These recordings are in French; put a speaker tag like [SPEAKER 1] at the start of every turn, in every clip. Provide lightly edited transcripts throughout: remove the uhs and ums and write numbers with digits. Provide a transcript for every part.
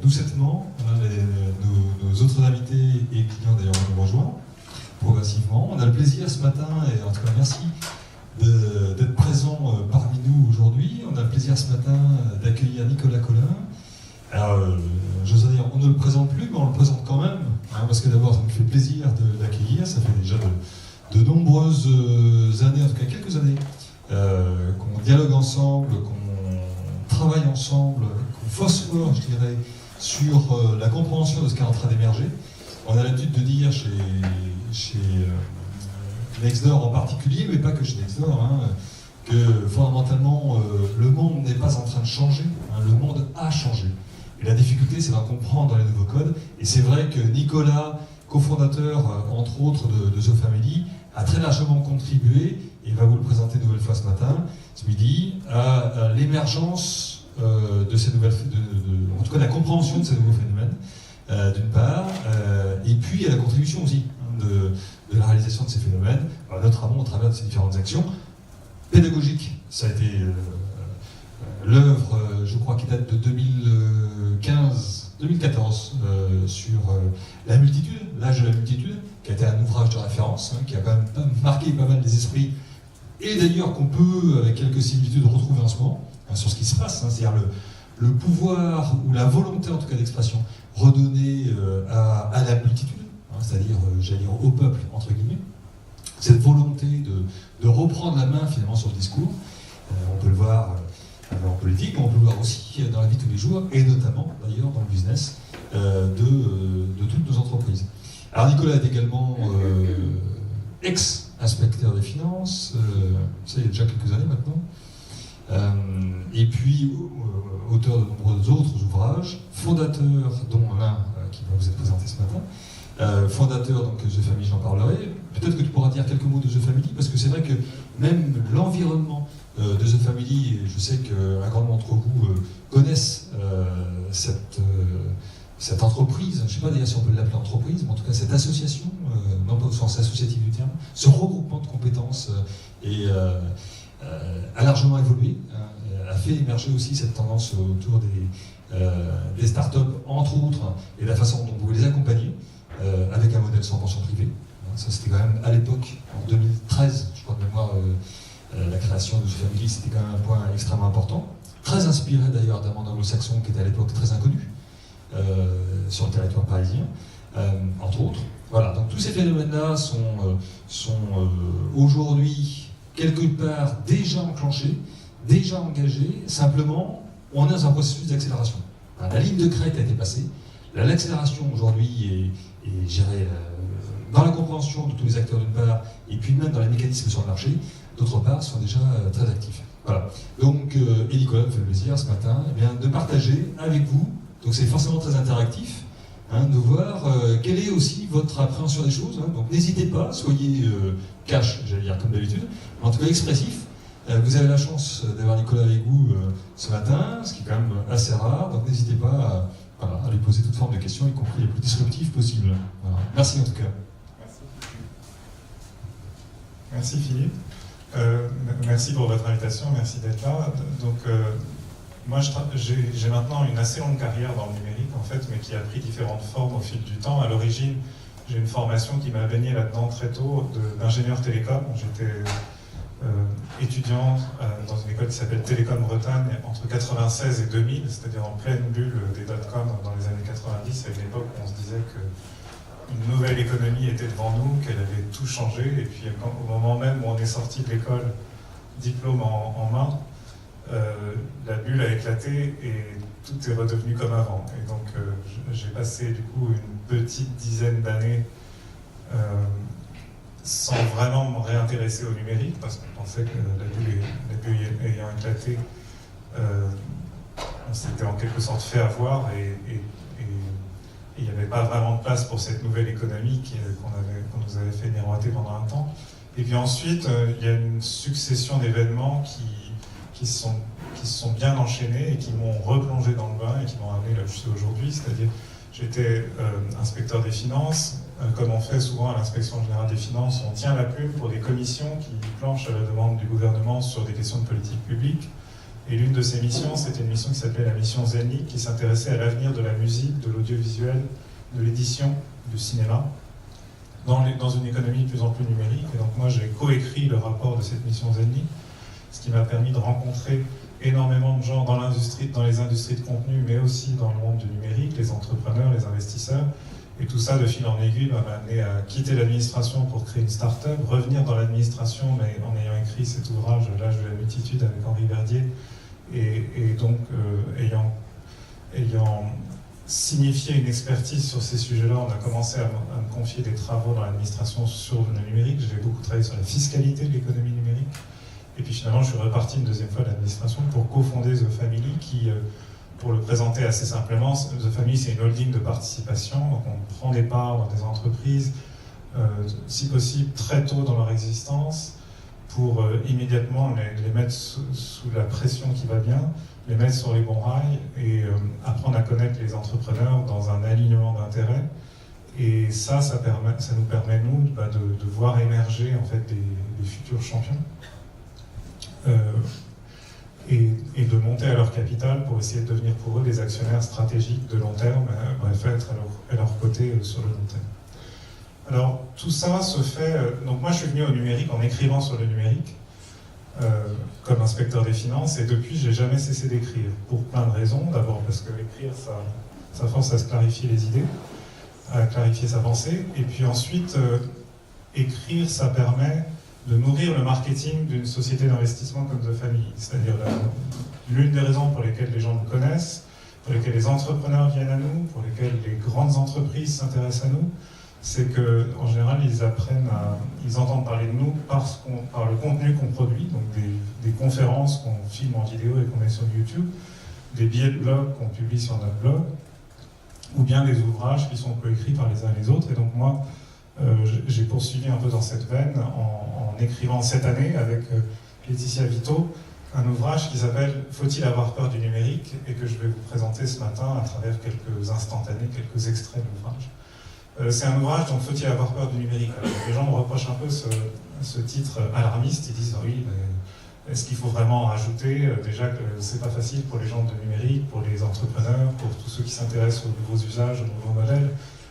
[SPEAKER 1] doucettement, nos autres invités et clients d'ailleurs nous rejoignent progressivement. On a le plaisir ce matin, et en tout cas merci d'être présent parmi nous aujourd'hui. On a le plaisir ce matin d'accueillir Nicolas Colin. Alors, j'ose dire, on ne le présente plus, mais on le présente quand même, hein, parce que d'abord, ça nous fait plaisir d'accueillir. Ça fait déjà de nombreuses années, en tout cas quelques années, qu'on dialogue ensemble, qu'on travaille ensemble, qu'on phosphore, je dirais, sur la compréhension de ce qui est en train d'émerger. On a l'habitude de dire chez Nextdoor en particulier, mais pas que chez Nextdoor, hein, que fondamentalement, le monde n'est pas en train de changer, hein, le monde a changé. Et la difficulté, c'est d'en comprendre les nouveaux codes. Et c'est vrai que Nicolas, cofondateur, entre autres, de The Family, a très largement contribué, et va vous le présenter une nouvelle fois ce matin, ce midi, à l'émergence de ces nouvelles, en tout cas la compréhension de ces nouveaux phénomènes, d'une part, et puis à la contribution aussi hein, de la réalisation de ces phénomènes, notamment au travers de ces différentes actions pédagogiques. Ça a été l'œuvre, je crois, qui date de 2014, sur la multitude, l'âge de la multitude, qui a été un ouvrage de référence, hein, qui a quand même marqué pas mal les esprits, et d'ailleurs qu'on peut, avec quelques similitudes, retrouver en ce moment, hein, sur ce qui se passe, hein, c'est-à-dire le pouvoir, ou la volonté en tout cas d'expression, redonnée à la multitude, hein, c'est-à-dire, j'allais dire, au peuple, entre guillemets, cette volonté de reprendre la main finalement sur le discours. On peut le voir en politique, mais on peut le voir aussi dans la vie de tous les jours, et notamment d'ailleurs dans le business de toutes nos entreprises. Alors Nicolas est également ex-inspecteur des finances, ça il y a déjà quelques années maintenant, et puis auteur de nombreux autres ouvrages, fondateur, dont l'un qui va vous être présenté ce matin, fondateur donc The Family, j'en parlerai. Peut-être que tu pourras dire quelques mots de The Family, parce que c'est vrai que même l'environnement de The Family, et je sais qu'un grand nombre d'entre vous connaissent cette entreprise, je ne sais pas d'ailleurs si on peut l'appeler entreprise, mais en tout cas cette association, non pas au sens associatif du terme, ce regroupement de compétences a largement évolué, hein, a fait émerger aussi cette tendance autour des startups, entre autres, et la façon dont on pouvait les accompagner, avec un modèle 100% privé. Ça c'était quand même à l'époque, en 2013, je crois de mémoire, la création de The Family, c'était quand même un point extrêmement important, très inspiré d'ailleurs d'un monde anglo-saxon qui était à l'époque très inconnu sur le territoire parisien, entre autres. Voilà, donc tous ces phénomènes-là sont aujourd'hui quelque part déjà enclenchés, déjà engagés, simplement on est dans un processus d'accélération. La ligne de crête a été passée, l'accélération aujourd'hui est gérée dans la compréhension de tous les acteurs d'une part, et puis même dans les mécanismes sur le marché, d'autre part, sont déjà très actifs. Voilà. Donc, et Nicolas me fait le plaisir ce matin de partager avec vous, donc c'est forcément très interactif, hein, de voir quelle est aussi votre appréhension des choses. Hein. Donc n'hésitez pas, soyez cash, j'allais dire comme d'habitude, mais en tout cas expressif. Vous avez la chance d'avoir Nicolas avec vous ce matin, ce qui est quand même assez rare, donc n'hésitez pas à lui poser toute forme de questions, y compris les plus disruptives possibles. Voilà. Merci en tout cas.
[SPEAKER 2] Merci Philippe. Merci pour votre invitation, merci d'être là. Donc, moi, j'ai maintenant une assez longue carrière dans le numérique, en fait, mais qui a pris différentes formes au fil du temps. À l'origine, j'ai une formation qui m'a baigné là-dedans très tôt d'ingénieur télécom. J'étais étudiant dans une école qui s'appelle Télécom Bretagne entre 96 et 2000, c'est-à-dire en pleine bulle des dot-com dans les années 90, à une époque où on se disait que une nouvelle économie était devant nous, qu'elle avait tout changé, et puis au moment même où on est sorti de l'école, diplôme en main, la bulle a éclaté et tout est redevenu comme avant. Et donc j'ai passé du coup une petite dizaine d'années sans vraiment me réintéresser au numérique, parce qu'on pensait que la bulle ayant éclaté, on s'était en quelque sorte fait avoir, et il n'y avait pas vraiment de place pour cette nouvelle économie qu'on nous avait fait miroiter pendant un temps. Et puis ensuite, il y a une succession d'événements qui se sont bien enchaînés et qui m'ont replongé dans le bain et qui m'ont amené là où je suis aujourd'hui. C'est-à-dire, j'étais inspecteur des finances. Comme on fait souvent à l'inspection générale des finances, on tient la plume pour des commissions qui planchent à la demande du gouvernement sur des questions de politique publique. Et l'une de ces missions, c'était une mission qui s'appelait la mission Zenly, qui s'intéressait à l'avenir de la musique, de l'audiovisuel, de l'édition, du cinéma, dans une économie de plus en plus numérique. Et donc moi, j'ai coécrit le rapport de cette mission Zenly, ce qui m'a permis de rencontrer énormément de gens dans les industries de contenu, mais aussi dans le monde du numérique, les entrepreneurs, les investisseurs. Et tout ça, de fil en aiguille, m'a amené à quitter l'administration pour créer une start-up, revenir dans l'administration, mais en ayant écrit cet ouvrage, L'âge de la multitude, avec Henri Verdier, et donc ayant signifié une expertise sur ces sujets-là, on a commencé à me confier des travaux dans l'administration sur le numérique. J'ai beaucoup travaillé sur la fiscalité de l'économie numérique. Et puis finalement, je suis reparti une deuxième fois de l'administration pour cofonder The Family, qui, pour le présenter assez simplement, The Family, c'est une holding de participation. Donc on prend des parts dans des entreprises, si possible très tôt dans leur existence, pour immédiatement les mettre sous la pression qui va bien, les mettre sur les bons rails et apprendre à connaître les entrepreneurs dans un alignement d'intérêts. Et ça nous permet, nous, de voir émerger en fait, des futurs champions. Et de monter à leur capital pour essayer de devenir pour eux des actionnaires stratégiques de long terme, bref, être à leur côté sur le long terme. Alors tout ça se fait, donc moi je suis venu au numérique en écrivant sur le numérique, comme inspecteur des finances, et depuis j'ai jamais cessé d'écrire, pour plein de raisons. D'abord parce que écrire ça force à se clarifier les idées, à clarifier sa pensée, et puis ensuite écrire ça permet de nourrir le marketing d'une société d'investissement comme The Family. C'est-à-dire l'une des raisons pour lesquelles les gens nous connaissent, pour lesquelles les entrepreneurs viennent à nous, pour lesquelles les grandes entreprises s'intéressent à nous, c'est qu'en général, ils entendent parler de nous par le contenu qu'on produit, donc des conférences qu'on filme en vidéo et qu'on met sur YouTube, des billets de blog qu'on publie sur notre blog, ou bien des ouvrages qui sont coécrits par les uns et les autres. Et donc moi, j'ai poursuivi un peu dans cette veine en écrivant cette année avec Laetitia Vito un ouvrage qui s'appelle « Faut-il avoir peur du numérique ?» et que je vais vous présenter ce matin à travers quelques instantanés, quelques extraits de l'ouvrage. C'est un ouvrage, donc « Faut-il avoir peur du numérique ?» Alors, les gens me reprochent un peu ce titre alarmiste. Ils disent « Oui, mais est-ce qu'il faut vraiment en rajouter ?» Déjà que c'est pas facile pour les gens de numérique, pour les entrepreneurs, pour tous ceux qui s'intéressent aux nouveaux usages, aux nouveaux modèles,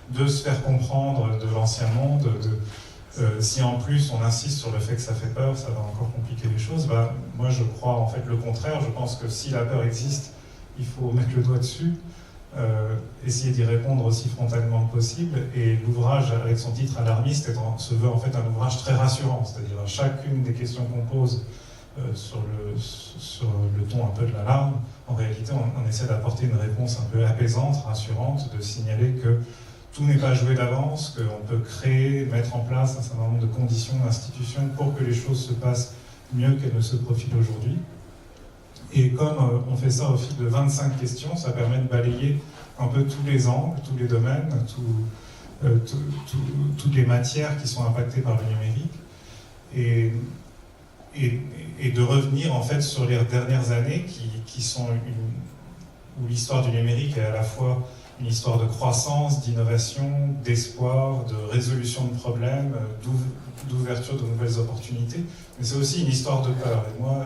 [SPEAKER 2] de se faire comprendre de l'ancien monde. Si en plus on insiste sur le fait que ça fait peur, ça va encore compliquer les choses. Moi je crois en fait le contraire. Je pense que si la peur existe, il faut mettre le doigt dessus, essayer d'y répondre aussi frontalement que possible. Et l'ouvrage, avec son titre alarmiste, se veut en fait un ouvrage très rassurant. C'est-à-dire à chacune des questions qu'on pose sur le ton un peu de l'alarme, en réalité on essaie d'apporter une réponse un peu apaisante, rassurante, de signaler que tout n'est pas joué d'avance, qu'on peut créer, mettre en place un certain nombre de conditions, d'institutions pour que les choses se passent mieux qu'elles ne se profilent aujourd'hui. Et comme on fait ça au fil de 25 questions, ça permet de balayer un peu tous les angles, tous les domaines, toutes les matières qui sont impactées par le numérique. Et de revenir en fait sur les dernières années qui sont où l'histoire du numérique est à la fois une histoire de croissance, d'innovation, d'espoir, de résolution de problèmes, d'ouverture de nouvelles opportunités, mais c'est aussi une histoire de peur. Et moi,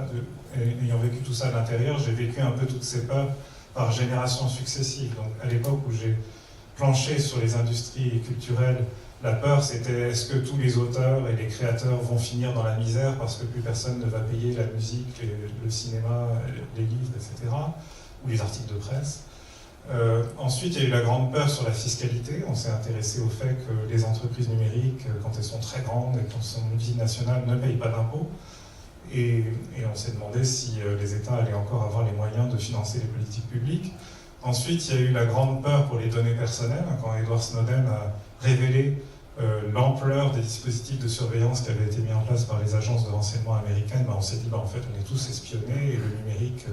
[SPEAKER 2] ayant vécu tout ça à l'intérieur, j'ai vécu un peu toutes ces peurs par générations successives. Donc à l'époque où j'ai planché sur les industries culturelles, la peur c'était est-ce que tous les auteurs et les créateurs vont finir dans la misère parce que plus personne ne va payer la musique, le cinéma, les livres, etc., ou les articles de presse. Ensuite, il y a eu la grande peur sur la fiscalité. On s'est intéressé au fait que les entreprises numériques, quand elles sont très grandes et quand elles sont multinationales, ne payent pas d'impôts. Et on s'est demandé si les États allaient encore avoir les moyens de financer les politiques publiques. Ensuite, il y a eu la grande peur pour les données personnelles, quand Edward Snowden a révélé l'ampleur des dispositifs de surveillance qui avaient été mis en place par les agences de renseignement américaines. On s'est dit, en fait, on est tous espionnés et le numérique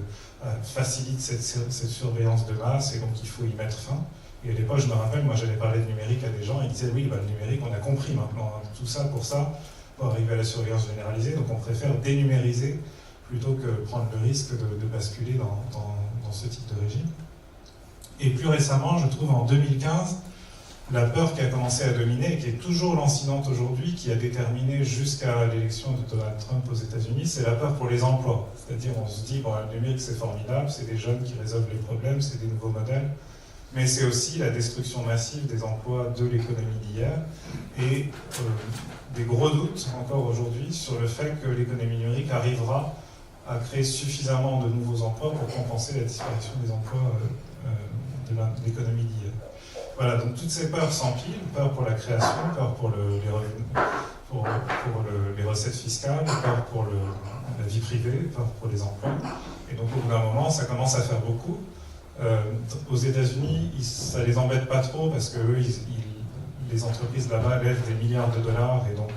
[SPEAKER 2] facilite cette surveillance de masse et donc il faut y mettre fin. Et à l'époque, je me rappelle, moi j'allais parler de numérique à des gens et ils disaient, oui, le numérique, on a compris maintenant tout ça, pour arriver à la surveillance généralisée, donc on préfère dénumériser plutôt que prendre le risque de basculer dans ce type de régime. Et plus récemment, je trouve en 2015, la peur qui a commencé à dominer et qui est toujours lancinante aujourd'hui, qui a déterminé jusqu'à l'élection de Donald Trump aux États-Unis, c'est la peur pour les emplois. C'est-à-dire, on se dit, bon, le numérique c'est formidable, c'est des jeunes qui résolvent les problèmes, c'est des nouveaux modèles, mais c'est aussi la destruction massive des emplois de l'économie d'hier et des gros doutes encore aujourd'hui sur le fait que l'économie numérique arrivera à créer suffisamment de nouveaux emplois pour compenser la disparition des emplois de l'économie d'hier. Voilà, donc toutes ces peurs s'empilent, peur pour la création, peur pour les revenus, pour les recettes fiscales, peur pour la vie privée, peur pour les emplois. Et donc au bout d'un moment, ça commence à faire beaucoup. Aux États-Unis, ça les embête pas trop parce que eux, les entreprises là-bas lèvent des milliards de dollars et donc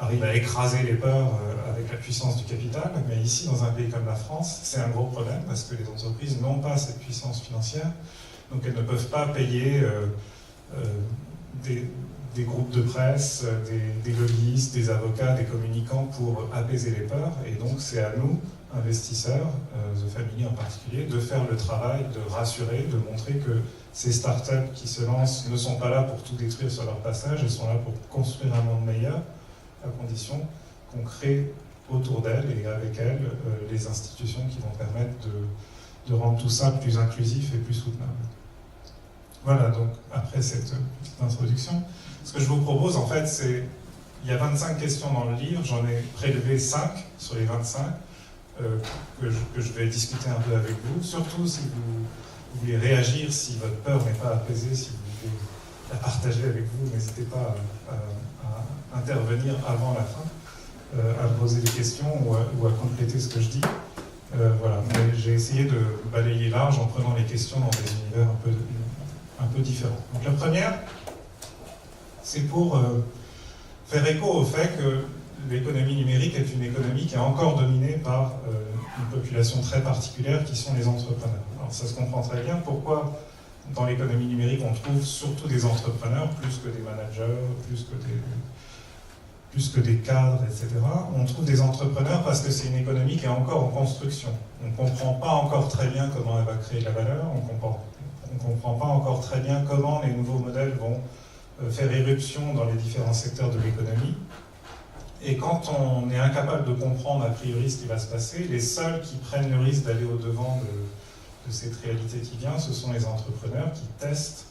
[SPEAKER 2] arrivent à écraser les peurs avec la puissance du capital. Mais ici, dans un pays comme la France, c'est un gros problème parce que les entreprises n'ont pas cette puissance financière. Donc elles ne peuvent pas payer des groupes de presse, des lobbyistes, des avocats, des communicants pour apaiser les peurs. Et donc c'est à nous, investisseurs, The Family en particulier, de faire le travail, de rassurer, de montrer que ces startups qui se lancent ne sont pas là pour tout détruire sur leur passage, elles sont là pour construire un monde meilleur, à condition qu'on crée autour d'elles et avec elles les institutions qui vont permettre de rendre tout ça plus inclusif et plus soutenable. Voilà, donc après cette petite introduction, ce que je vous propose en fait, c'est, il y a 25 questions dans le livre, j'en ai prélevé 5 sur les 25 que je vais discuter un peu avec vous, surtout si vous voulez réagir, si votre peur n'est pas apaisée, si vous voulez la partager avec vous, n'hésitez pas à intervenir avant la fin, à poser des questions ou à compléter ce que je dis. Voilà, j'ai essayé de balayer large en prenant les questions dans des univers un peu différents. Donc la première, c'est pour faire écho au fait que l'économie numérique est une économie qui est encore dominée par une population très particulière qui sont les entrepreneurs. Alors ça se comprend très bien pourquoi dans l'économie numérique on trouve surtout des entrepreneurs plus que des managers, plus que des cadres, etc. On trouve des entrepreneurs parce que c'est une économie qui est encore en construction. On ne comprend pas encore très bien comment elle va créer de la valeur, on ne comprend pas encore très bien comment les nouveaux modèles vont faire éruption dans les différents secteurs de l'économie. Et quand on est incapable de comprendre a priori ce qui va se passer, les seuls qui prennent le risque d'aller au-devant de cette réalité qui vient, ce sont les entrepreneurs qui testent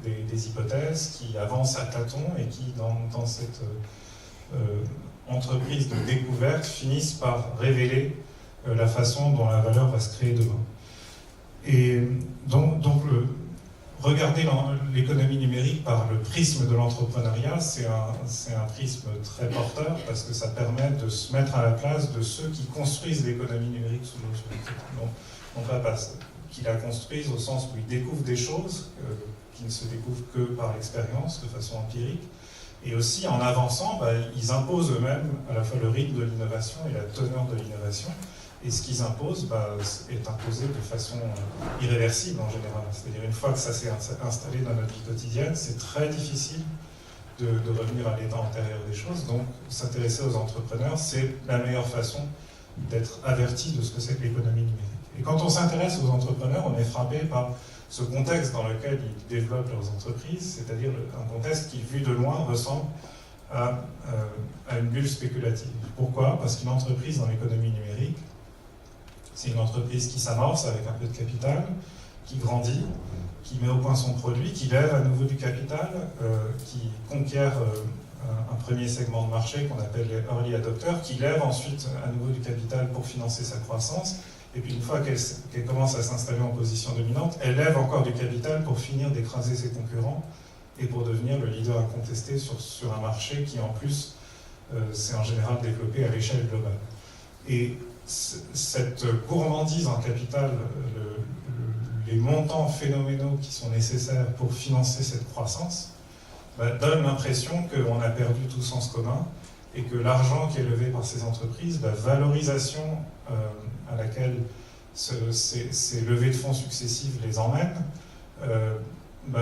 [SPEAKER 2] des hypothèses, qui avancent à tâtons et qui, dans cette entreprise de découverte, finissent par révéler la façon dont la valeur va se créer demain. Et donc regarder l'économie numérique par le prisme de l'entrepreneuriat, c'est un prisme très porteur parce que ça permet de se mettre à la place de ceux qui construisent l'économie numérique sous nos yeux. Donc, non pas qu'ils la construisent au sens où ils découvrent des choses qui ne se découvrent que par l'expérience, de façon empirique, et aussi en avançant, ils imposent eux-mêmes à la fois le rythme de l'innovation et la teneur de l'innovation. Et ce qu'ils imposent est imposé de façon irréversible en général. C'est-à-dire une fois que ça s'est installé dans notre vie quotidienne, c'est très difficile de revenir à l'état antérieur des choses. Donc s'intéresser aux entrepreneurs, c'est la meilleure façon d'être averti de ce que c'est que l'économie numérique. Et quand on s'intéresse aux entrepreneurs, on est frappé par ce contexte dans lequel ils développent leurs entreprises, c'est-à-dire un contexte qui, vu de loin, ressemble à une bulle spéculative. Pourquoi ? Parce qu'une entreprise dans l'économie numérique, c'est une entreprise qui s'amorce avec un peu de capital, qui grandit, qui met au point son produit, qui lève à nouveau du capital, qui conquiert un premier segment de marché qu'on appelle les early adopters, qui lève ensuite à nouveau du capital pour financer sa croissance, et puis une fois qu'elle commence à s'installer en position dominante, elle lève encore du capital pour finir d'écraser ses concurrents et pour devenir le leader incontesté sur un marché qui en plus s'est en général développé à l'échelle globale. Et cette gourmandise en capital, les montants phénoménaux qui sont nécessaires pour financer cette croissance, donne l'impression qu'on a perdu tout sens commun et que l'argent qui est levé par ces entreprises, la valorisation à laquelle ces levées de fonds successives les emmènent,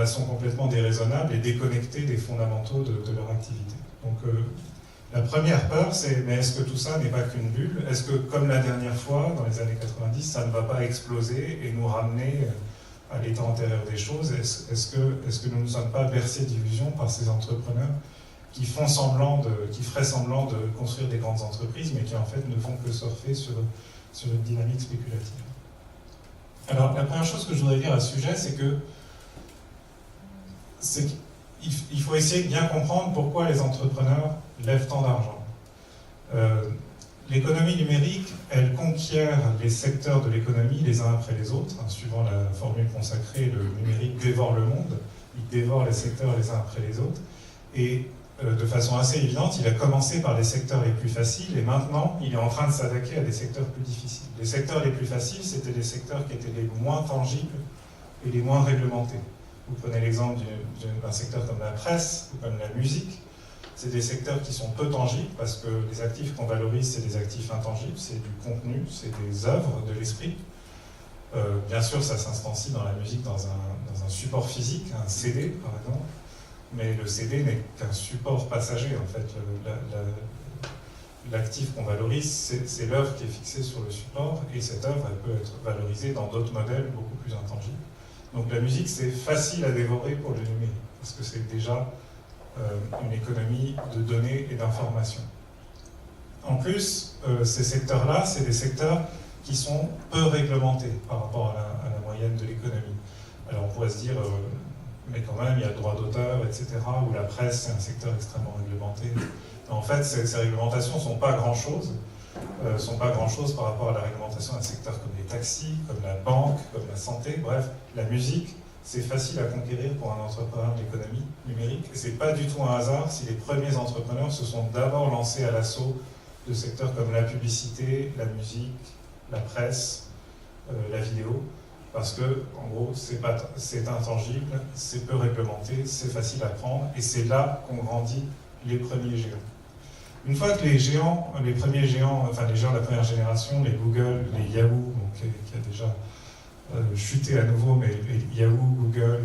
[SPEAKER 2] sont complètement déraisonnables et déconnectées des fondamentaux de leur activité. Donc, la première peur, c'est mais est-ce que tout ça n'est pas qu'une bulle ? Est-ce que, comme la dernière fois, dans les années 90, ça ne va pas exploser et nous ramener à l'état antérieur des choses. Est-ce que nous ne sommes pas bercés d'illusions par ces entrepreneurs qui feraient semblant de construire des grandes entreprises, mais qui en fait ne font que surfer sur une dynamique spéculative? Alors, la première chose que je voudrais dire à ce sujet, c'est qu'il faut essayer de bien comprendre pourquoi les entrepreneurs lèvent tant d'argent. L'économie numérique, elle conquiert les secteurs de l'économie les uns après les autres, suivant la formule consacrée, le numérique dévore le monde, il dévore les secteurs les uns après les autres, et de façon assez évidente, il a commencé par les secteurs les plus faciles, et maintenant, il est en train de s'attaquer à des secteurs plus difficiles. Les secteurs les plus faciles, c'était les secteurs qui étaient les moins tangibles et les moins réglementés. Vous prenez l'exemple d'un secteur comme la presse ou comme la musique, c'est des secteurs qui sont peu tangibles parce que les actifs qu'on valorise, c'est des actifs intangibles, c'est du contenu, c'est des œuvres de l'esprit. Bien sûr, ça s'instancie dans la musique dans un support physique, un CD par exemple, mais le CD n'est qu'un support passager en fait. L'actif qu'on valorise, c'est l'œuvre qui est fixée sur le support, et cette œuvre, elle peut être valorisée dans d'autres modèles beaucoup plus intangibles. Donc la musique, c'est facile à dévorer pour le numérique, parce que c'est déjà une économie de données et d'informations. En plus, ces secteurs-là, c'est des secteurs qui sont peu réglementés par rapport à la moyenne de l'économie. Alors on pourrait se dire, mais quand même, il y a le droit d'auteur, etc., ou la presse, c'est un secteur extrêmement réglementé. En fait, ces réglementations ne sont pas grand-chose. Par rapport à la réglementation d'un secteur comme les taxis, comme la banque, comme la santé. Bref, la musique, c'est facile à conquérir pour un entrepreneur de l'économie numérique. Et ce n'est pas du tout un hasard si les premiers entrepreneurs se sont d'abord lancés à l'assaut de secteurs comme la publicité, la musique, la presse, la vidéo. Parce que, en gros, c'est intangible, c'est peu réglementé, c'est facile à prendre, et c'est là qu'ont grandi les premiers géants. Une fois que les premiers géants, enfin les géants de la première génération, les Google, les Yahoo, qui a déjà chuté à nouveau, mais les Yahoo, Google,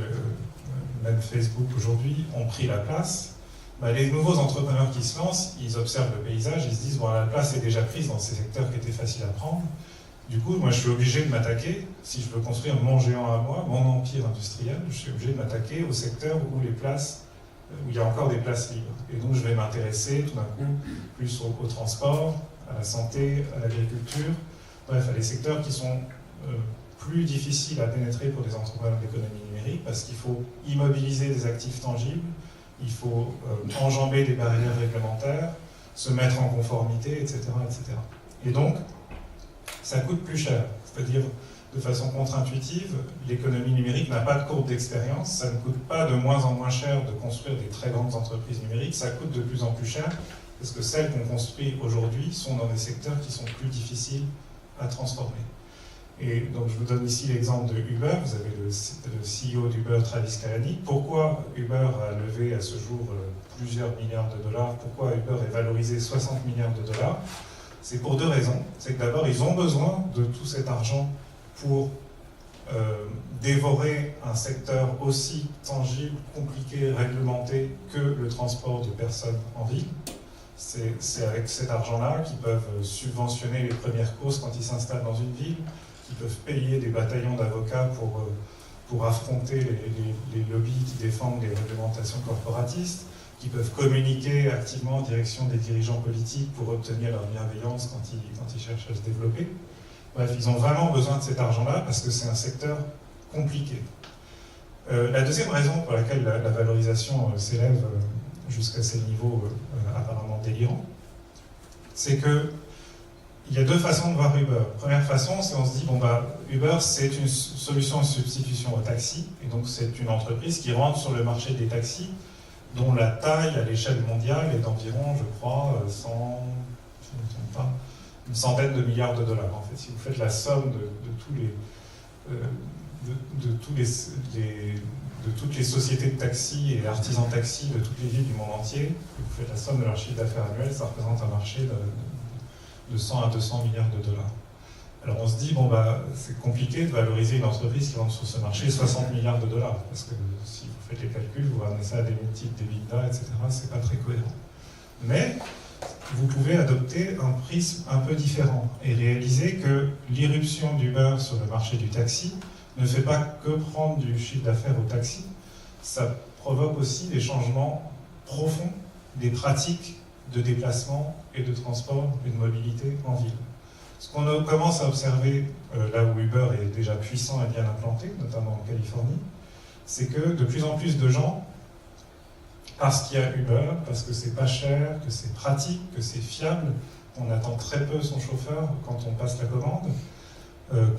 [SPEAKER 2] même Facebook aujourd'hui, ont pris la place, les nouveaux entrepreneurs qui se lancent, ils observent le paysage, ils se disent, bon, la place est déjà prise dans ces secteurs qui étaient faciles à prendre. Du coup, moi, je suis obligé de m'attaquer, si je veux construire mon géant à moi, mon empire industriel, je suis obligé de m'attaquer aux secteurs où il y a encore des places libres. Et donc, je vais m'intéresser tout d'un coup plus au transport, à la santé, à l'agriculture, bref, à des secteurs qui sont plus difficiles à pénétrer pour des entrepreneurs d'économie numérique, parce qu'il faut immobiliser des actifs tangibles, il faut enjamber des barrières réglementaires, se mettre en conformité, etc., etc. Et donc, ça coûte plus cher. C'est-à-dire, de façon contre-intuitive, l'économie numérique n'a pas de courbe d'expérience, ça ne coûte pas de moins en moins cher de construire des très grandes entreprises numériques, ça coûte de plus en plus cher, parce que celles qu'on construit aujourd'hui sont dans des secteurs qui sont plus difficiles à transformer. Et donc je vous donne ici l'exemple de Uber, vous avez le CEO d'Uber, Travis Kalanick. Pourquoi Uber a levé à ce jour plusieurs milliards de dollars? Pourquoi Uber est valorisé 60 milliards de dollars? C'est pour deux raisons. C'est que d'abord, ils ont besoin de tout cet argent pour dévorer un secteur aussi tangible, compliqué, réglementé que le transport de personnes en ville. C'est avec cet argent-là qu'ils peuvent subventionner les premières causes quand ils s'installent dans une ville, qu'ils peuvent payer des bataillons d'avocats pour affronter les lobbies qui défendent les réglementations corporatistes, qui peuvent communiquer activement en direction des dirigeants politiques pour obtenir leur bienveillance quand ils cherchent à se développer. Bref, ils ont vraiment besoin de cet argent-là parce que c'est un secteur compliqué. La deuxième raison pour laquelle la valorisation s'élève jusqu'à ces niveaux apparemment délirants, c'est qu'il y a deux façons de voir Uber. Première façon, c'est on se dit, Uber c'est une solution de substitution au taxi, et donc c'est une entreprise qui rentre sur le marché des taxis, dont la taille à l'échelle mondiale est d'environ, je crois, une centaine de milliards de dollars. En fait, si vous faites la somme de toutes les sociétés de taxi et artisans taxi de toutes les villes du monde entier, vous faites la somme de leur chiffre d'affaires annuel, ça représente un marché de 100 à 200 milliards de dollars. Alors on se dit, c'est compliqué de valoriser une entreprise qui rentre sur ce marché 60 milliards de dollars, parce que si vous faites les calculs, vous ramenez ça à des multiples d'EBITDA, etc., c'est pas très cohérent. Mais vous pouvez adopter un prisme un peu différent et réaliser que l'irruption d'Uber sur le marché du taxi ne fait pas que prendre du chiffre d'affaires au taxi, ça provoque aussi des changements profonds des pratiques de déplacement et de transport et de mobilité en ville. Ce qu'on commence à observer là où Uber est déjà puissant et bien implanté, notamment en Californie, c'est que de plus en plus de gens, parce qu'il y a Uber, parce que c'est pas cher, que c'est pratique, que c'est fiable, on attend très peu son chauffeur quand on passe la commande,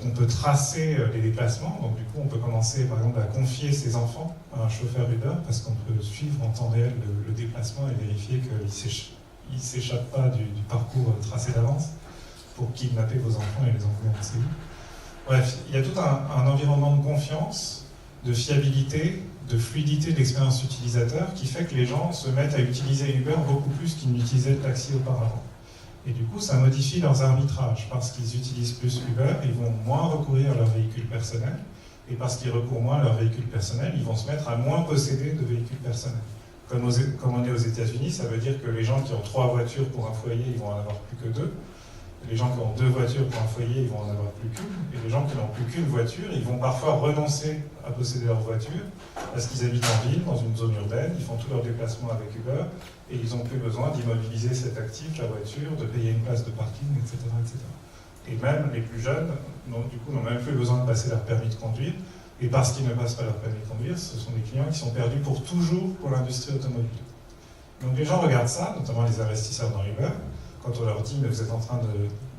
[SPEAKER 2] qu'on peut tracer les déplacements. Donc du coup, on peut commencer par exemple à confier ses enfants à un chauffeur Uber parce qu'on peut suivre en temps réel le déplacement et vérifier qu'il ne s'échappe pas du parcours tracé d'avance pour kidnapper vos enfants et les envoyer en série. Bref, il y a tout un environnement de confiance, de fiabilité, de fluidité de l'expérience utilisateur qui fait que les gens se mettent à utiliser Uber beaucoup plus qu'ils n'utilisaient le taxi auparavant. Et du coup, ça modifie leurs arbitrages. Parce qu'ils utilisent plus Uber, ils vont moins recourir à leur véhicule personnel. Et parce qu'ils recourent moins à leur véhicule personnel, ils vont se mettre à moins posséder de véhicules personnels. Comme on est aux États-Unis, ça veut dire que les gens qui ont 3 voitures pour un foyer, ils vont en avoir plus que 2. Les gens qui ont 2 voitures pour un foyer, ils vont en avoir plus qu'une. Et les gens qui n'ont plus qu'une voiture, ils vont parfois renoncer à posséder leur voiture parce qu'ils habitent en ville, dans une zone urbaine, ils font tous leurs déplacements avec Uber et ils n'ont plus besoin d'immobiliser cet actif, la voiture, de payer une place de parking, etc. etc. Et même les plus jeunes, du coup, n'ont même plus besoin de passer leur permis de conduire. Et parce qu'ils ne passent pas leur permis de conduire, ce sont des clients qui sont perdus pour toujours pour l'industrie automobile. Donc les gens regardent ça, notamment les investisseurs dans Uber. Quand on leur dit « mais vous êtes en train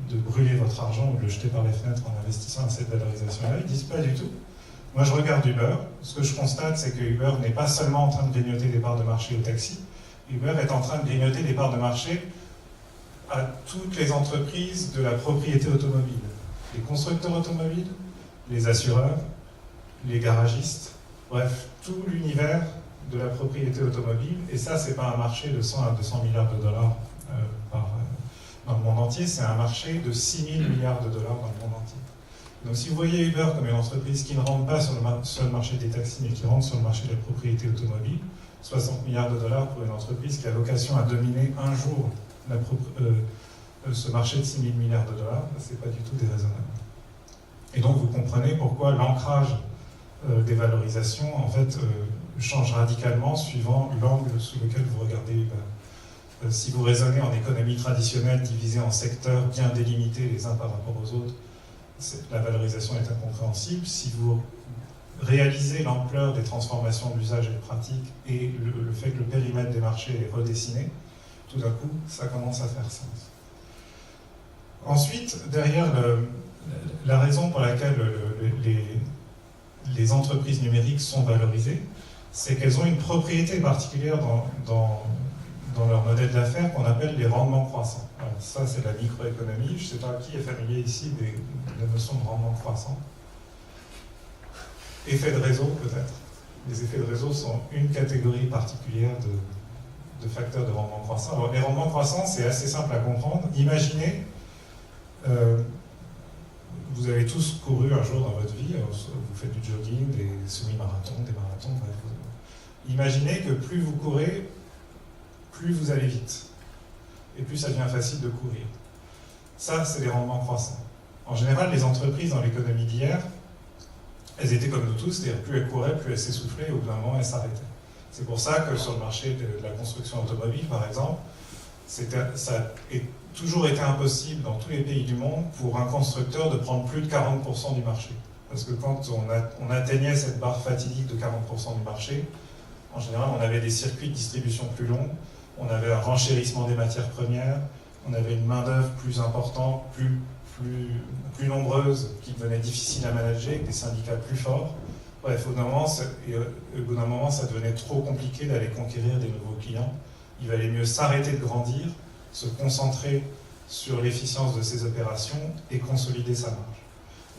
[SPEAKER 2] de brûler votre argent ou de le jeter par les fenêtres en investissant à cette valorisation-là », ils disent « pas du tout ». Moi je regarde Uber, ce que je constate c'est que Uber n'est pas seulement en train de grignoter des parts de marché au taxi, Uber est en train de grignoter des parts de marché à toutes les entreprises de la propriété automobile. Les constructeurs automobiles, les assureurs, les garagistes, bref, tout l'univers de la propriété automobile, et ça c'est pas un marché de 100 à 200 milliards de dollars dans le monde entier, c'est un marché de 6 000 milliards de dollars dans le monde entier. Donc si vous voyez Uber comme une entreprise qui ne rentre pas sur le marché des taxis, mais qui rentre sur le marché de la propriété automobile, 60 milliards de dollars pour une entreprise qui a vocation à dominer un jour ce marché de 6 000 milliards de dollars, c'est pas du tout déraisonnable. Et donc vous comprenez pourquoi l'ancrage des valorisations en fait, change radicalement suivant l'angle sous lequel vous regardez Uber. Si vous raisonnez en économie traditionnelle divisée en secteurs bien délimités les uns par rapport aux autres, la valorisation est incompréhensible. Si vous réalisez l'ampleur des transformations d'usage et de pratique et le fait que le périmètre des marchés est redessiné, tout d'un coup, ça commence à faire sens. Ensuite, derrière la raison pour laquelle les entreprises numériques sont valorisées, c'est qu'elles ont une propriété particulière dans leur modèle d'affaires qu'on appelle les rendements croissants. Alors ça, c'est la microéconomie. Je ne sais pas qui est familier ici de la notion de rendement croissant. Effets de réseau, peut-être. Les effets de réseau sont une catégorie particulière de facteurs de rendement croissant. Alors, les rendements croissants, c'est assez simple à comprendre. Imaginez, vous avez tous couru un jour dans votre vie, vous faites du jogging, des semi-marathons, des marathons, bref. Imaginez que plus vous courez, plus vous allez vite. Et plus ça devient facile de courir. Ça, c'est les rendements croissants. En général, les entreprises dans l'économie d'hier, elles étaient comme nous tous, c'est-à-dire plus elles couraient, plus elles s'essoufflaient, et au bout d'un moment, elles s'arrêtaient. C'est pour ça que sur le marché de la construction automobile, par exemple, ça a toujours été impossible dans tous les pays du monde pour un constructeur de prendre plus de 40% du marché. Parce que quand on atteignait cette barre fatidique de 40% du marché, en général, on avait des circuits de distribution plus longs, on avait un renchérissement des matières premières, on avait une main-d'œuvre plus importante, plus nombreuse, qui devenait difficile à manager, avec des syndicats plus forts. Bref, au bout d'un moment, ça devenait trop compliqué d'aller conquérir des nouveaux clients. Il valait mieux s'arrêter de grandir, se concentrer sur l'efficience de ses opérations et consolider sa marge.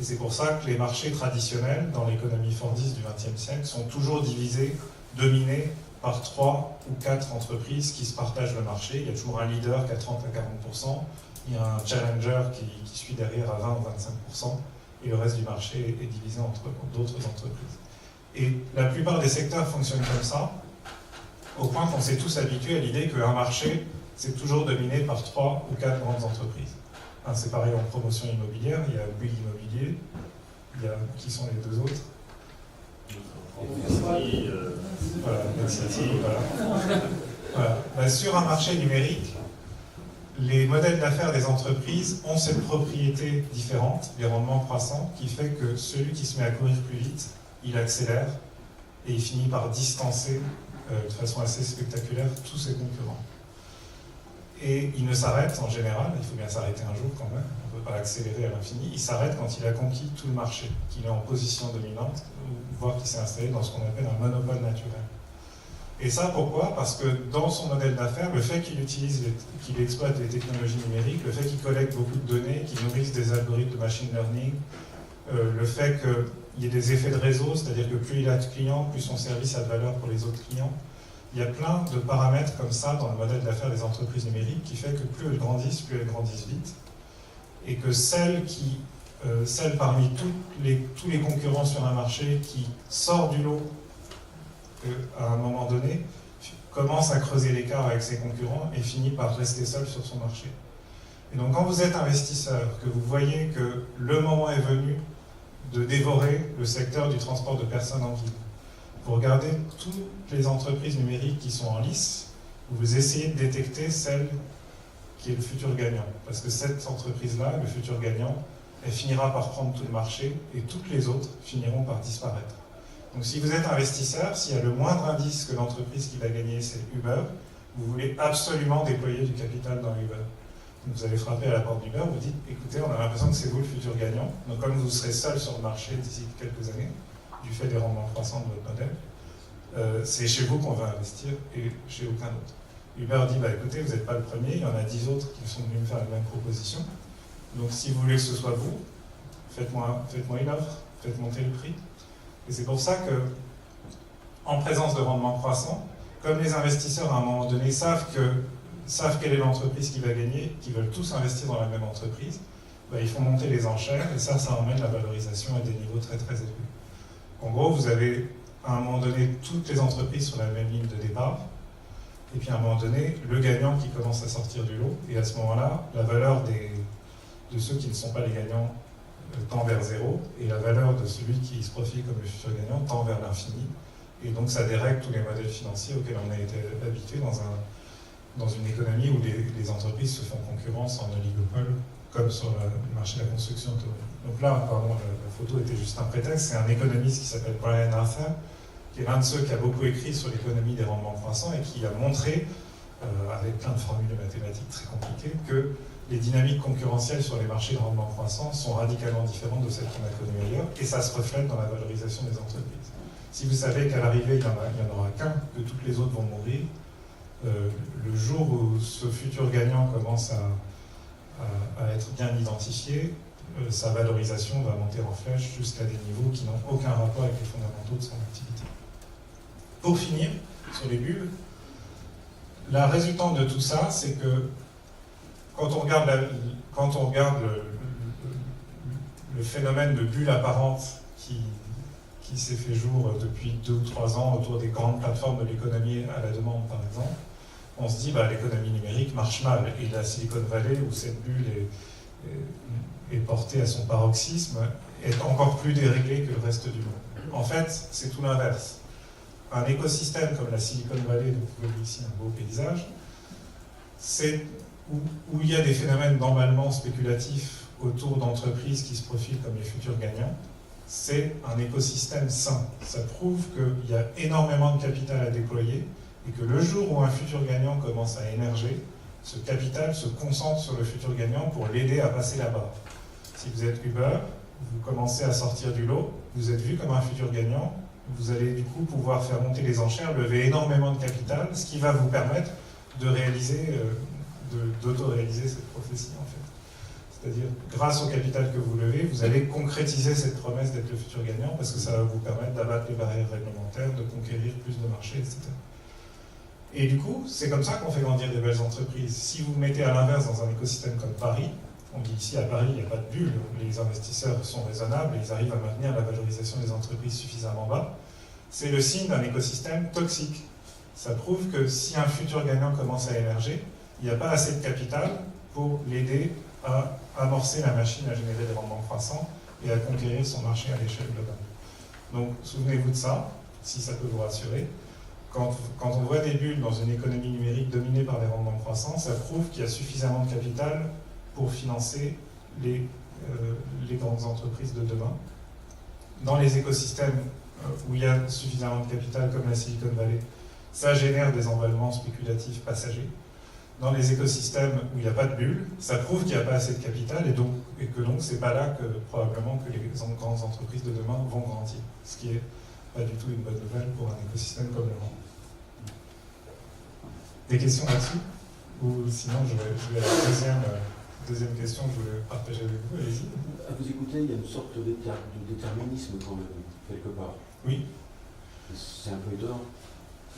[SPEAKER 2] Et c'est pour ça que les marchés traditionnels, dans l'économie fordiste du XXe siècle, sont toujours divisés, dominés par 3 ou 4 entreprises qui se partagent le marché. Il y a toujours un leader qui a 30 à 40%, il y a un challenger qui suit derrière à 20 ou 25%, et le reste du marché est divisé entre d'autres entreprises. Et la plupart des secteurs fonctionnent comme ça, au point qu'on s'est tous habitués à l'idée qu'un marché, c'est toujours dominé par 3 ou 4 grandes entreprises. C'est pareil en promotion immobilière, il y a Bouygues Immobilier, qui sont les deux autres? Voilà, voilà. Sur un marché numérique, les modèles d'affaires des entreprises ont cette propriété différente, les rendements croissants, qui fait que celui qui se met à courir plus vite, il accélère et il finit par distancer de façon assez spectaculaire tous ses concurrents. Et il ne s'arrête en général, il faut bien s'arrêter un jour quand même, on ne peut pas accélérer à l'infini, il s'arrête quand il a conquis tout le marché, qu'il est en position dominante, voire qu'il s'est installé dans ce qu'on appelle un monopole naturel. Et ça, pourquoi? Parce que dans son modèle d'affaires, le fait qu'il exploite les technologies numériques, le fait qu'il collecte beaucoup de données, qu'il nourrisse des algorithmes de machine learning, le fait qu'il y ait des effets de réseau, c'est-à-dire que plus il a de clients, plus son service a de valeur pour les autres clients. Il y a plein de paramètres comme ça dans le modèle d'affaires des entreprises numériques qui fait que plus elles grandissent vite. Et que celles parmi tous les concurrents sur un marché qui sort du lot à un moment donné, commence à creuser l'écart avec ses concurrents et finit par rester seul sur son marché. Et donc quand vous êtes investisseur, que vous voyez que le moment est venu de dévorer le secteur du transport de personnes en ville, vous regardez toutes les entreprises numériques qui sont en lice, vous essayez de détecter celle qui est le futur gagnant. Parce que cette entreprise-là, le futur gagnant, elle finira par prendre tout le marché et toutes les autres finiront par disparaître. Donc si vous êtes investisseur, s'il y a le moindre indice que l'entreprise qui va gagner, c'est Uber, vous voulez absolument déployer du capital dans Uber. Donc vous allez frapper à la porte d'Uber, vous dites, écoutez, on a l'impression que c'est vous le futur gagnant, donc comme vous serez seul sur le marché d'ici quelques années, du fait des rendements croissants de votre modèle, c'est chez vous qu'on va investir et chez aucun autre. Uber dit, écoutez, vous n'êtes pas le premier, il y en a 10 autres qui sont venus me faire la même proposition, donc si vous voulez que ce soit vous, faites-moi une offre, faites monter le prix. Et c'est pour ça que, en présence de rendements croissants, comme les investisseurs à un moment donné savent quelle est l'entreprise qui va gagner, qui veulent tous investir dans la même entreprise, ils font monter les enchères et ça emmène la valorisation à des niveaux très très élevés. En gros, vous avez à un moment donné toutes les entreprises sur la même ligne de départ, et puis à un moment donné, le gagnant qui commence à sortir du lot, et à ce moment-là, la valeur de ceux qui ne sont pas les gagnants tend vers zéro, et la valeur de celui qui se profile comme le futur gagnant tend vers l'infini. Et donc ça dérègle tous les modèles financiers auxquels on a été habitué dans une économie où les entreprises se font concurrence en oligopole, comme sur le marché de la construction automobile. Donc là, pardon, la photo était juste un prétexte, c'est un économiste qui s'appelle Brian Arthur, qui est l'un de ceux qui a beaucoup écrit sur l'économie des rendements croissants et qui a montré, avec plein de formules mathématiques très compliquées, que les dynamiques concurrentielles sur les marchés de rendement croissant sont radicalement différentes de celles qu'on a connues ailleurs, et ça se reflète dans la valorisation des entreprises. Si vous savez qu'à l'arrivée, il n'y en aura qu'un, que toutes les autres vont mourir, le jour où ce futur gagnant commence à être bien identifié, sa valorisation va monter en flèche jusqu'à des niveaux qui n'ont aucun rapport avec les fondamentaux de son activité. Pour finir, sur les bulles, la résultante de tout ça, c'est que quand on regarde le phénomène de bulle apparente qui s'est fait jour depuis 2 ou 3 ans autour des grandes plateformes de l'économie à la demande, par exemple, on se dit l'économie numérique marche mal. Et la Silicon Valley, où cette bulle est portée à son paroxysme, est encore plus déréglée que le reste du monde. En fait, c'est tout l'inverse. Un écosystème comme la Silicon Valley, donc vous voyez ici un beau paysage, c'est où il y a des phénomènes d'emballement spéculatif autour d'entreprises qui se profilent comme les futurs gagnants, c'est un écosystème sain. Ça prouve qu'il y a énormément de capital à déployer et que le jour où un futur gagnant commence à émerger, ce capital se concentre sur le futur gagnant pour l'aider à passer la barre. Si vous êtes Uber, vous commencez à sortir du lot, vous êtes vu comme un futur gagnant, vous allez du coup pouvoir faire monter les enchères, lever énormément de capital, ce qui va vous permettre de d'auto-réaliser cette prophétie en fait. C'est-à-dire, grâce au capital que vous levez, vous allez concrétiser cette promesse d'être le futur gagnant parce que ça va vous permettre d'abattre les barrières réglementaires, de conquérir plus de marchés, etc. Et du coup, c'est comme ça qu'on fait grandir des belles entreprises. Si vous mettez à l'inverse dans un écosystème comme Paris, on dit ici à Paris, il n'y a pas de bulle, les investisseurs sont raisonnables et ils arrivent à maintenir la valorisation des entreprises suffisamment bas, c'est le signe d'un écosystème toxique. Ça prouve que si un futur gagnant commence à émerger, il n'y a pas assez de capital pour l'aider à amorcer la machine à générer des rendements croissants et à conquérir son marché à l'échelle globale. Donc souvenez-vous de ça, si ça peut vous rassurer. Quand on voit des bulles dans une économie numérique dominée par les rendements croissants, ça prouve qu'il y a suffisamment de capital pour financer les grandes entreprises de demain. Dans les écosystèmes où il y a suffisamment de capital, comme la Silicon Valley, ça génère des emballements spéculatifs passagers. Dans les écosystèmes où il n'y a pas de bulle, ça prouve qu'il n'y a pas assez de capital et que donc c'est pas là que probablement que les grandes entreprises de demain vont grandir. Ce qui est pas du tout une bonne nouvelle pour un écosystème comme le nôtre. Des questions là-dessus? Ou sinon je vais à la deuxième question que je voulais partager avec vous. Allez-y.
[SPEAKER 3] À vous écouter, il y a une sorte de déterminisme quand même, quelque part.
[SPEAKER 2] Oui.
[SPEAKER 3] C'est un peu étonnant.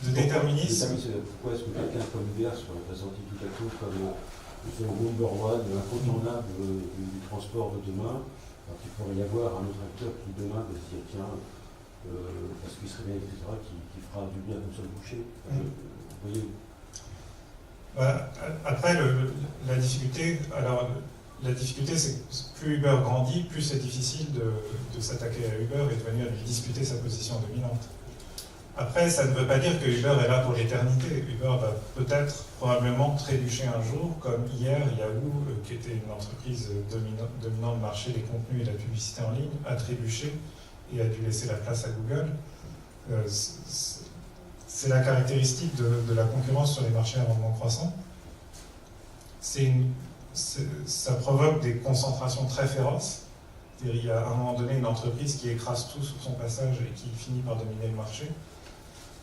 [SPEAKER 2] De déterminisme.
[SPEAKER 3] Pourquoi est-ce que quelqu'un comme Uber serait présenté tout à coup comme le number one, incontournable du transport de demain, alors qu'il pourrait y avoir un autre acteur qui demain va se dire tiens, parce qu'il serait bien, etc., qui fera du bien comme seul boucher. Vous voyez.
[SPEAKER 2] Après, la difficulté, c'est que plus Uber grandit, plus c'est difficile de s'attaquer à Uber et de venir lui disputer sa position dominante. Après, ça ne veut pas dire que Uber est là pour l'éternité. Uber va peut-être, probablement, trébucher un jour, comme hier, Yahoo, qui était une entreprise dominante du marché des contenus et de la publicité en ligne, a trébuché et a dû laisser la place à Google. C'est la caractéristique de la concurrence sur les marchés à rendement croissant. Ça provoque des concentrations très féroces. Il y a à un moment donné une entreprise qui écrase tout sur son passage et qui finit par dominer le marché.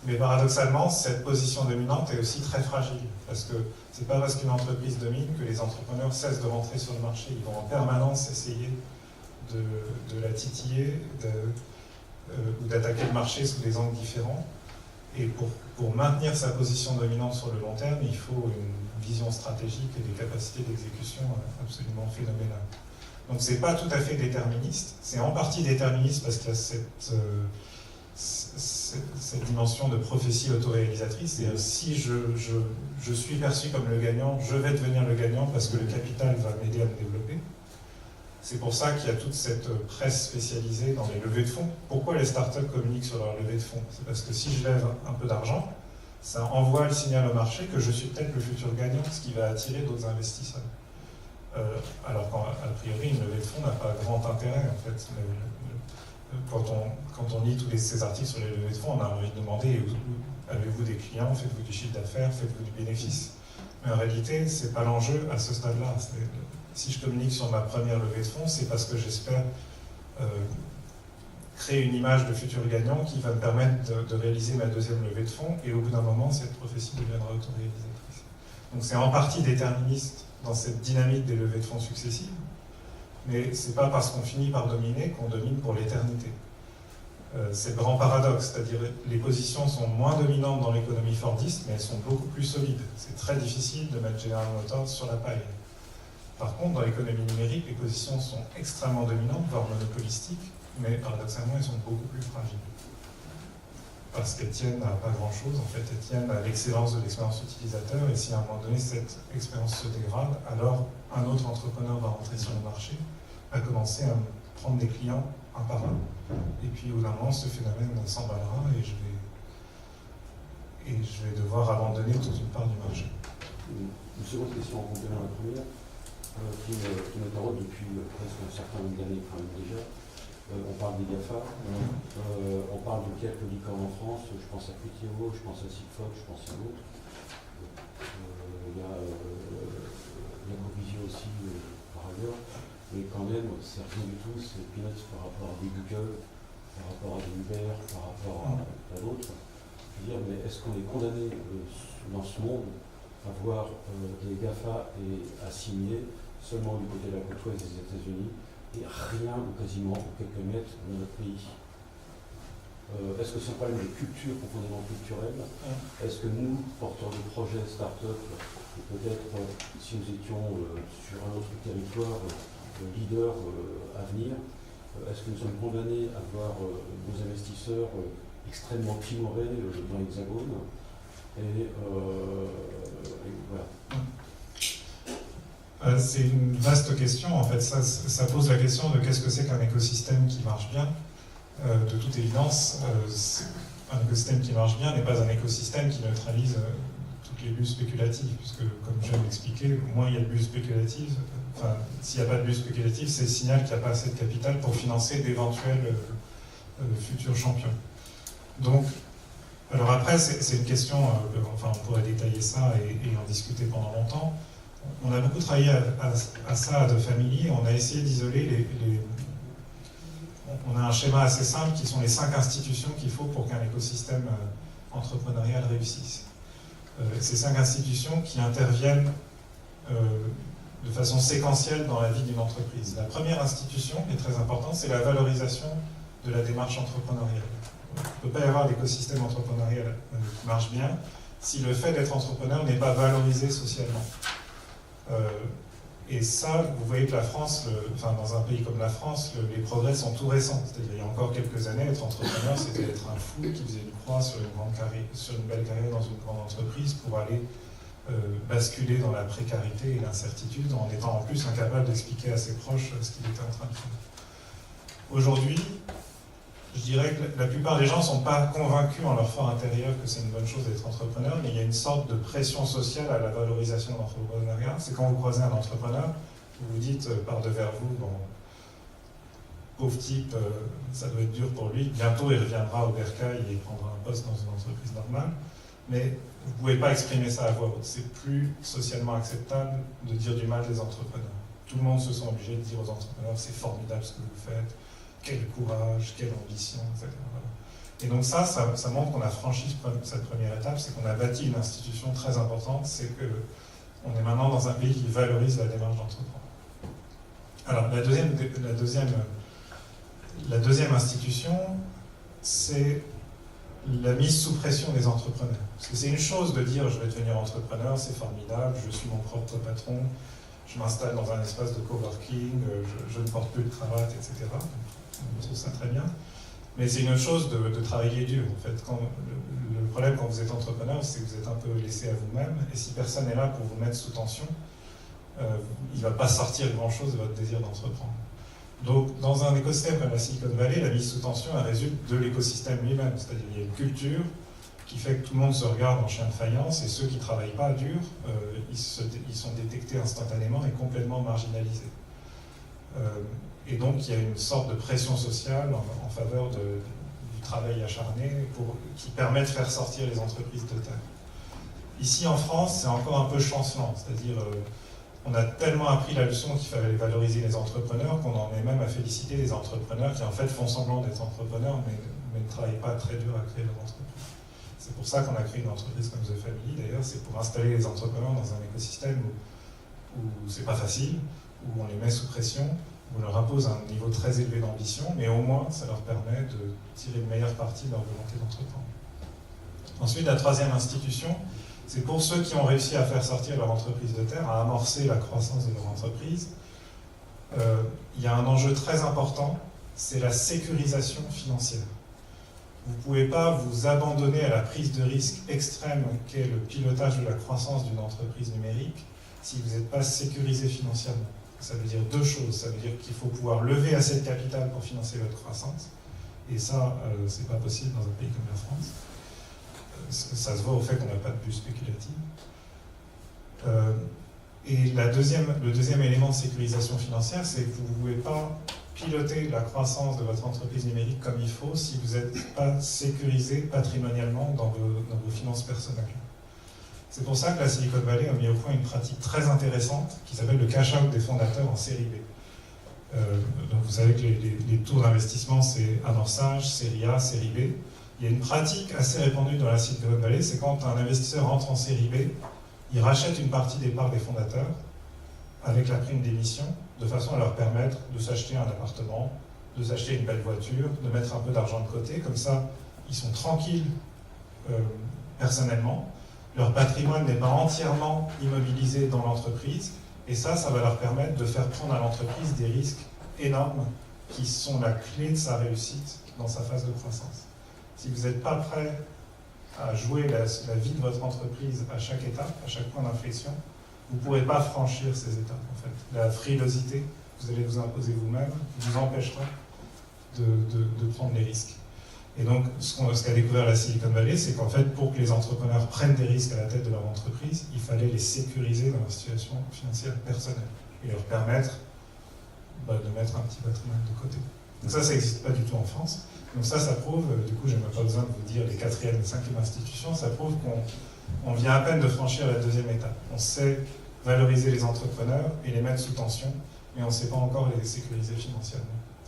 [SPEAKER 2] Mais paradoxalement, cette position dominante est aussi très fragile, parce que c'est pas parce qu'une entreprise domine que les entrepreneurs cessent de rentrer sur le marché. Ils vont en permanence essayer de la titiller ou d'attaquer le marché sous des angles différents. Et pour maintenir sa position dominante sur le long terme, il faut une vision stratégique et des capacités d'exécution absolument phénoménales. Donc c'est pas tout à fait déterministe, c'est en partie déterministe parce qu'il y a cette dimension de prophétie autoréalisatrice, c'est-à-dire si je suis perçu comme le gagnant, je vais devenir le gagnant parce que le capital va m'aider à me développer. C'est pour ça qu'il y a toute cette presse spécialisée dans les levées de fonds. Pourquoi les startups communiquent sur leur levée de fonds? C'est parce que si je lève un peu d'argent, ça envoie le signal au marché que je suis peut-être le futur gagnant, ce qui va attirer d'autres investisseurs. Alors qu'a priori, une levée de fonds n'a pas grand intérêt en fait. Quand on lit tous ces articles sur les levées de fonds, on a envie de demander avez-vous des clients, faites-vous du chiffre d'affaires, faites-vous du bénéfice. Mais en réalité, c'est pas l'enjeu à ce stade-là. Si je communique sur ma première levée de fonds, c'est parce que j'espère créer une image de futur gagnant qui va me permettre de réaliser ma deuxième levée de fonds, et au bout d'un moment, cette prophétie deviendra autoréalisatrice. Donc c'est en partie déterministe dans cette dynamique des levées de fonds successives, mais c'est pas parce qu'on finit par dominer qu'on domine pour l'éternité. C'est le grand paradoxe, c'est-à-dire les positions sont moins dominantes dans l'économie fordiste, mais elles sont beaucoup plus solides. C'est très difficile de mettre General Motors sur la paille. Par contre, dans l'économie numérique, les positions sont extrêmement dominantes, voire monopolistiques, mais paradoxalement, elles sont beaucoup plus fragiles. Parce qu'elles tiennent à pas grand-chose, en fait, elles tiennent à l'excellence de l'expérience utilisateur, et si à un moment donné, cette expérience se dégrade, alors un autre entrepreneur va rentrer sur le marché, va commencer à prendre des clients un par un, et puis au bout d'un moment, ce phénomène s'emballera, et je vais devoir abandonner toute une part du marché.
[SPEAKER 3] Une seconde question en complément à la première. Qui m'interroge depuis presque un certain nombre d'années quand même déjà. On parle des GAFA, on parle de quelques licornes en France, je pense à Criteo, je pense à Sigfox, je pense à d'autres. Il y a Covisio aussi par ailleurs, mais quand même c'est rien du tout, c'est peanuts par rapport à des Google, par rapport à des Uber, par rapport à d'autres. Je veux dire, mais est-ce qu'on est condamné dans ce monde à voir des GAFA et à signer seulement du côté de la côte ouest des États-Unis et rien ou quasiment quelques mètres dans notre pays? Est-ce que c'est un problème de culture profondément culturelle? Est-ce que nous, porteurs de projets, start-up, et peut-être si nous étions sur un autre territoire, leader à venir, est-ce que nous sommes condamnés à voir nos investisseurs extrêmement timorés dans l'Hexagone? Et voilà.
[SPEAKER 2] C'est une vaste question. En fait, ça pose la question de qu'est-ce que c'est qu'un écosystème qui marche bien. De toute évidence, un écosystème qui marche bien n'est pas un écosystème qui neutralise toutes les bulles spéculatives, puisque, comme je viens d'expliquer, moins il y a de bulles spéculatives, enfin, s'il n'y a pas de bulles spéculatives, c'est le signal qu'il n'y a pas assez de capital pour financer d'éventuels futurs champions. Donc, alors après, c'est une question, enfin, on pourrait détailler ça et en discuter pendant longtemps. On a beaucoup travaillé à ça à The Family. On a essayé d'isoler on a un schéma assez simple qui sont les 5 institutions qu'il faut pour qu'un écosystème entrepreneurial réussisse. Ces 5 institutions qui interviennent de façon séquentielle dans la vie d'une entreprise. La première institution, qui est très importante, c'est la valorisation de la démarche entrepreneuriale. Il ne peut pas y avoir d'écosystème entrepreneurial qui marche bien si le fait d'être entrepreneur n'est pas valorisé socialement. Et ça, vous voyez que la France, dans un pays comme la France, les progrès sont tout récents. C'est-à-dire il y a encore quelques années, être entrepreneur, c'était être un fou qui faisait une croix sur une belle carrière dans une grande entreprise pour aller basculer dans la précarité et l'incertitude en étant en plus incapable d'expliquer à ses proches ce qu'il était en train de faire. Aujourd'hui, je dirais que la plupart des gens ne sont pas convaincus en leur fort intérieur que c'est une bonne chose d'être entrepreneur, mais il y a une sorte de pression sociale à la valorisation de l'entrepreneuriat. C'est quand vous croisez un entrepreneur, vous vous dites par devers vous, bon, pauvre type, ça doit être dur pour lui, bientôt il reviendra au bercail et il prendra un poste dans une entreprise normale, mais vous ne pouvez pas exprimer ça à voix haute. C'est plus socialement acceptable de dire du mal des entrepreneurs. Tout le monde se sent obligé de dire aux entrepreneurs c'est formidable ce que vous faites, quel courage, quelle ambition, etc. Et donc ça montre qu'on a franchi cette première étape, c'est qu'on a bâti une institution très importante, c'est qu'on est maintenant dans un pays qui valorise la démarche d'entreprendre. Alors la deuxième institution, c'est la mise sous pression des entrepreneurs. Parce que c'est une chose de dire je vais devenir entrepreneur, c'est formidable, je suis mon propre patron, je m'installe dans un espace de coworking, je ne porte plus de cravate, etc. On trouve ça très bien. Mais c'est une autre chose de travailler dur. En fait, le problème quand vous êtes entrepreneur, c'est que vous êtes un peu laissé à vous-même. Et si personne n'est là pour vous mettre sous tension, il ne va pas sortir grand-chose de votre désir d'entreprendre. Donc, dans un écosystème comme la Silicon Valley, la mise sous tension, elle résulte de l'écosystème lui-même. C'est-à-dire qu'il y a une culture qui fait que tout le monde se regarde en chien de faïence et ceux qui ne travaillent pas dur, ils sont détectés instantanément et complètement marginalisés. Et donc, il y a une sorte de pression sociale en faveur du travail acharné qui permet de faire sortir les entreprises de terre. Ici, en France, c'est encore un peu chancelant. C'est-à-dire, on a tellement appris la leçon qu'il fallait valoriser les entrepreneurs qu'on en est même à féliciter les entrepreneurs qui, en fait, font semblant d'être entrepreneurs, mais ne travaillent pas très dur à créer leur entreprise. C'est pour ça qu'on a créé une entreprise comme The Family, d'ailleurs. C'est pour installer les entrepreneurs dans un écosystème où c'est pas facile, où on les met sous pression, où on leur impose un niveau très élevé d'ambition, mais au moins ça leur permet de tirer une meilleure partie de leur volonté d'entreprendre. Ensuite, la troisième institution, c'est pour ceux qui ont réussi à faire sortir leur entreprise de terre, à amorcer la croissance de leur entreprise. Il y a un enjeu très important, c'est la sécurisation financière. Vous ne pouvez pas vous abandonner à la prise de risque extrême qu'est le pilotage de la croissance d'une entreprise numérique si vous n'êtes pas sécurisé financièrement. Ça veut dire deux choses. Ça veut dire qu'il faut pouvoir lever assez de capital pour financer votre croissance. Et ça, c'est pas possible dans un pays comme la France. Ça se voit au fait qu'on n'a pas de bulle spéculative. Et le deuxième élément de sécurisation financière, c'est que vous ne pouvez pas piloter la croissance de votre entreprise numérique comme il faut si vous n'êtes pas sécurisé patrimonialement dans vos finances personnelles. C'est pour ça que la Silicon Valley a mis au point une pratique très intéressante qui s'appelle le cash-out des fondateurs en série B. Donc vous savez que les tours d'investissement, c'est amorçage, série A, série B. Il y a une pratique assez répandue dans la Silicon Valley, c'est quand un investisseur entre en série B, il rachète une partie des parts des fondateurs avec la prime d'émission, de façon à leur permettre de s'acheter un appartement, de s'acheter une belle voiture, de mettre un peu d'argent de côté. Comme ça, ils sont tranquilles personnellement. Leur patrimoine n'est pas entièrement immobilisé dans l'entreprise. Et ça va leur permettre de faire prendre à l'entreprise des risques énormes qui sont la clé de sa réussite dans sa phase de croissance. Si vous n'êtes pas prêt à jouer la vie de votre entreprise à chaque étape, à chaque point d'inflexion, vous ne pourrez pas franchir ces étapes, en fait. La frilosité, vous allez vous imposer vous-même, vous empêchera de prendre les risques. Et donc, ce qu'a découvert la Silicon Valley, c'est qu'en fait, pour que les entrepreneurs prennent des risques à la tête de leur entreprise, il fallait les sécuriser dans leur situation financière personnelle et leur permettre de mettre un petit patrimoine de côté. Donc ça n'existe pas du tout en France. Donc ça prouve, du coup, je n'ai même pas besoin de vous dire les 4e et 5e institutions, ça prouve qu'on vient à peine de franchir la 2e étape. On sait valoriser les entrepreneurs et les mettre sous tension, mais on ne sait pas encore les sécuriser financièrement.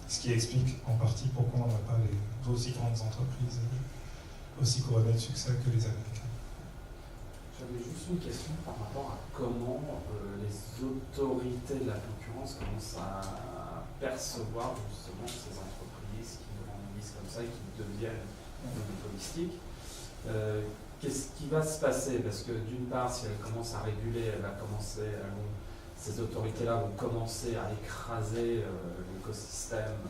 [SPEAKER 2] Ce qui explique en partie pourquoi on n'a pas les aussi grandes entreprises aussi couronnées de succès que les Américains.
[SPEAKER 4] J'avais juste une question par rapport à comment les autorités de la concurrence commencent à percevoir justement ces entreprises qui grandissent comme ça et qui deviennent monopolistiques. Qu'est-ce qui va se passer? Parce que d'une part, si elles commencent à réguler, ces autorités-là vont commencer à écraser l'écosystème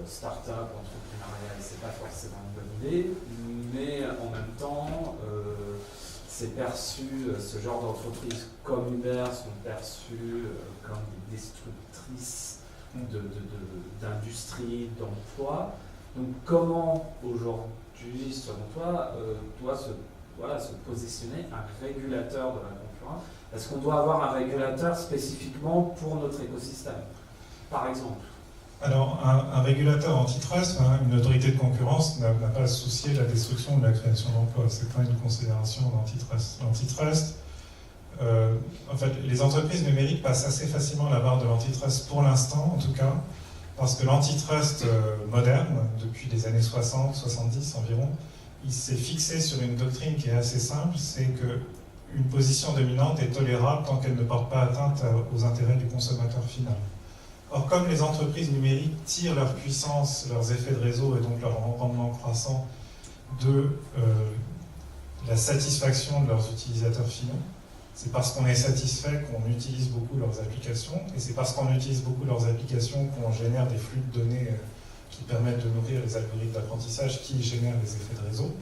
[SPEAKER 4] start-up, entrepreneurial, et c'est pas forcément une bonne idée, mais en même temps, c'est perçu, ce genre d'entreprises comme Uber sont perçues comme des destructrices d'industrie, d'emploi. Donc comment aujourd'hui, selon toi, doit se positionner un régulateur de la concurrence? Est-ce qu'on doit avoir un régulateur spécifiquement pour notre écosystème, par exemple?
[SPEAKER 2] Alors, un régulateur antitrust, une autorité de concurrence, n'a pas à se soucier de la destruction ou de la création d'emplois. Ce n'est pas une considération d'antitrust. L'antitrust, en fait, les entreprises numériques passent assez facilement la barre de l'antitrust pour l'instant, en tout cas, parce que l'antitrust moderne, depuis les années 60, 70 environ, il s'est fixé sur une doctrine qui est assez simple, c'est qu'une position dominante est tolérable tant qu'elle ne porte pas atteinte aux intérêts du consommateur final. Or, comme les entreprises numériques tirent leur puissance, leurs effets de réseau et donc leur rendement croissant de la satisfaction de leurs utilisateurs finaux, c'est parce qu'on est satisfait qu'on utilise beaucoup leurs applications, et c'est parce qu'on utilise beaucoup leurs applications qu'on génère des flux de données qui permettent de nourrir les algorithmes d'apprentissage qui génèrent les effets de réseau.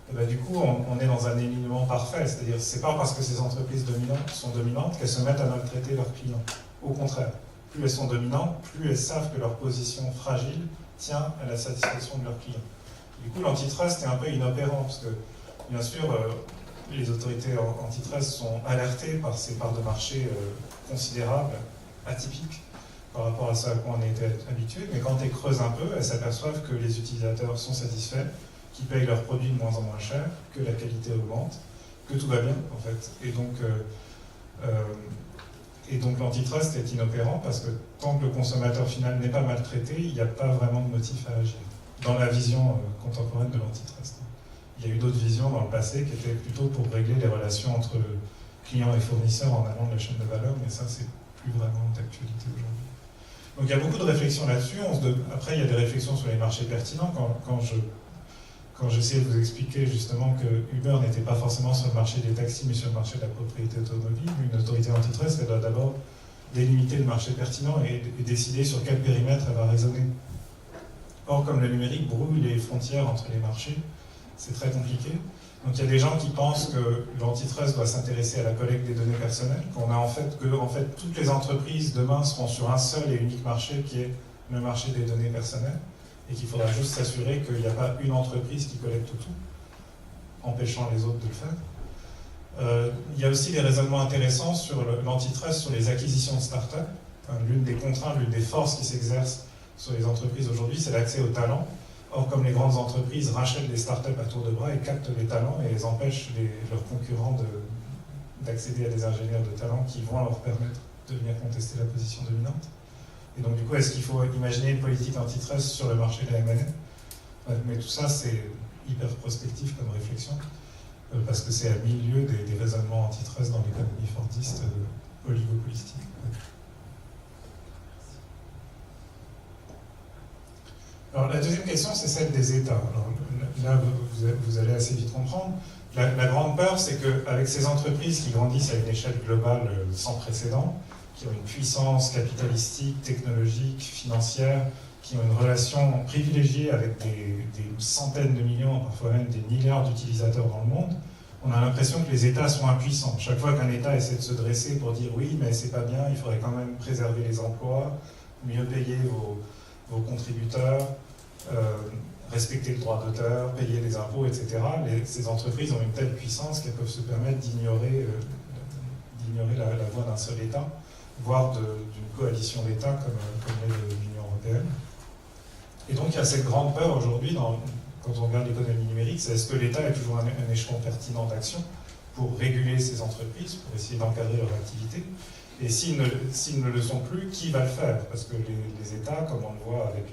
[SPEAKER 2] Et bien, du coup, on est dans un alignement parfait, c'est-à-dire que c'est pas parce que ces entreprises sont dominantes qu'elles se mettent à maltraiter leurs clients. Au contraire. Plus elles sont dominantes, plus elles savent que leur position fragile tient à la satisfaction de leurs clients. Du coup, l'antitrust est un peu inopérant, parce que, bien sûr, les autorités antitrust sont alertées par ces parts de marché considérables, atypiques, par rapport à ce à quoi on était habitué, mais quand elles creusent un peu, elles s'aperçoivent que les utilisateurs sont satisfaits, qu'ils payent leurs produits de moins en moins cher, que la qualité augmente, que tout va bien, en fait. Et donc l'antitrust est inopérant parce que tant que le consommateur final n'est pas maltraité, il n'y a pas vraiment de motif à agir, dans la vision contemporaine de l'antitrust. Il y a eu d'autres visions dans le passé qui étaient plutôt pour régler les relations entre clients et fournisseurs en amont de la chaîne de valeur, mais ça, c'est plus vraiment d'actualité aujourd'hui. Donc il y a beaucoup de réflexions là-dessus. Après, il y a des réflexions sur les marchés pertinents. Quand j'essayais de vous expliquer justement que Uber n'était pas forcément sur le marché des taxis, mais sur le marché de la propriété automobile, une autorité antitrust, elle doit d'abord délimiter le marché pertinent et décider sur quel périmètre elle va raisonner. Or, comme le numérique brouille les frontières entre les marchés, c'est très compliqué. Donc il y a des gens qui pensent que l'antitrust doit s'intéresser à la collecte des données personnelles, que toutes les entreprises demain seront sur un seul et unique marché qui est le marché des données personnelles, et qu'il faudra juste s'assurer qu'il n'y a pas une entreprise qui collecte tout, empêchant les autres de le faire. Il y a aussi des raisonnements intéressants sur l'antitrust, sur les acquisitions de start-up. L'une des contraintes, l'une des forces qui s'exercent sur les entreprises aujourd'hui, c'est l'accès aux talents. Or, comme les grandes entreprises rachètent des start-up à tour de bras, elles captent les talents et elles empêchent leurs concurrents d'accéder à des ingénieurs de talent qui vont leur permettre de venir contester la position dominante. Et donc, du coup, est-ce qu'il faut imaginer une politique antitrust sur le marché de la M&A? Mais tout ça, c'est hyper prospectif comme réflexion, parce que c'est à milieu des raisonnements antitrust dans l'économie fordiste oligopolistique. Alors, la deuxième question, c'est celle des États. Alors, là, vous allez assez vite comprendre. La grande peur, c'est qu'avec ces entreprises qui grandissent à une échelle globale sans précédent, qui ont une puissance capitalistique, technologique, financière, qui ont une relation privilégiée avec des centaines de millions, parfois même des milliards d'utilisateurs dans le monde, on a l'impression que les États sont impuissants. Chaque fois qu'un État essaie de se dresser pour dire oui, mais c'est pas bien, il faudrait quand même préserver les emplois, mieux payer vos contributeurs, respecter le droit d'auteur, payer les impôts, etc. Ces entreprises ont une telle puissance qu'elles peuvent se permettre d'ignorer la voix d'un seul État, voire d'une coalition d'États comme l'est l'Union européenne. Et donc il y a cette grande peur aujourd'hui, quand on regarde l'économie numérique, c'est est-ce que l'État est toujours un échelon pertinent d'action pour réguler ces entreprises, pour essayer d'encadrer leur activité. Et s'ils ne le sont plus, qui va le faire? Parce que les États, comme on le voit avec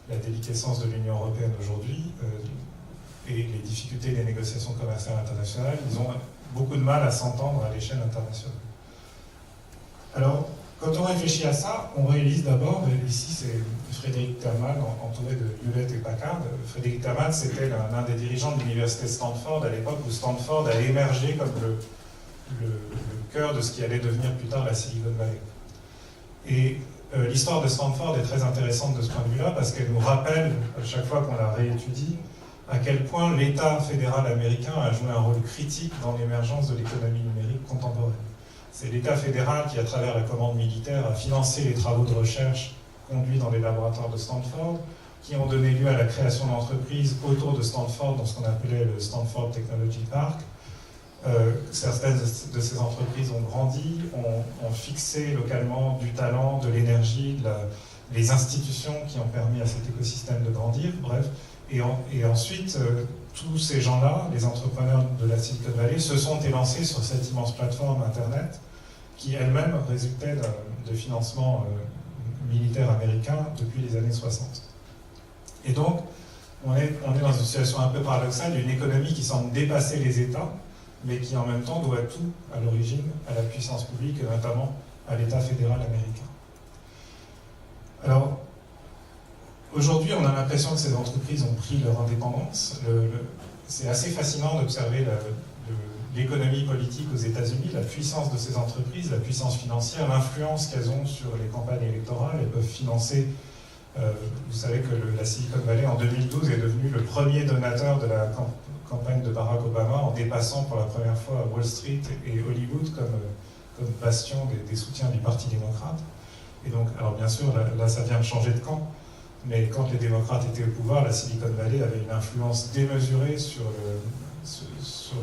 [SPEAKER 2] la déliquescence de l'Union européenne aujourd'hui et les difficultés des négociations commerciales internationales, ils ont beaucoup de mal à s'entendre à l'échelle internationale. Alors, quand on réfléchit à ça, on réalise d'abord, ici c'est Frédéric Terman entouré de Hewlett et Packard. Frédéric Terman, c'était l'un des dirigeants de l'université Stanford à l'époque où Stanford a émergé comme le cœur de ce qui allait devenir plus tard la Silicon Valley. Et l'histoire de Stanford est très intéressante de ce point de vue-là parce qu'elle nous rappelle, à chaque fois qu'on la réétudie, à quel point l'État fédéral américain a joué un rôle critique dans l'émergence de l'économie numérique contemporaine. C'est l'État fédéral qui, à travers la commande militaire, a financé les travaux de recherche conduits dans les laboratoires de Stanford, qui ont donné lieu à la création d'entreprises autour de Stanford, dans ce qu'on appelait le Stanford Technology Park. Certaines de ces entreprises ont grandi, ont fixé localement du talent, de l'énergie, les institutions qui ont permis à cet écosystème de grandir, bref. Et ensuite, tous ces gens-là, les entrepreneurs de la Silicon Valley, se sont élancés sur cette immense plateforme Internet qui elle-même résultait de financement militaire américain depuis les années 60. Et donc, on est dans une situation un peu paradoxale d'une économie qui semble dépasser les États, mais qui en même temps doit tout, à l'origine, à la puissance publique et notamment à l'État fédéral américain. Alors, aujourd'hui, on a l'impression que ces entreprises ont pris leur indépendance. C'est assez fascinant d'observer l'économie politique aux États-Unis, la puissance de ces entreprises, la puissance financière, l'influence qu'elles ont sur les campagnes électorales. Elles peuvent financer. Vous savez que la Silicon Valley, en 2012, est devenue le premier donateur de la campagne de Barack Obama, en dépassant pour la première fois Wall Street et Hollywood comme bastion des soutiens du Parti démocrate. Et donc, alors bien sûr, là ça vient de changer de camp. Mais quand les démocrates étaient au pouvoir, la Silicon Valley avait une influence démesurée sur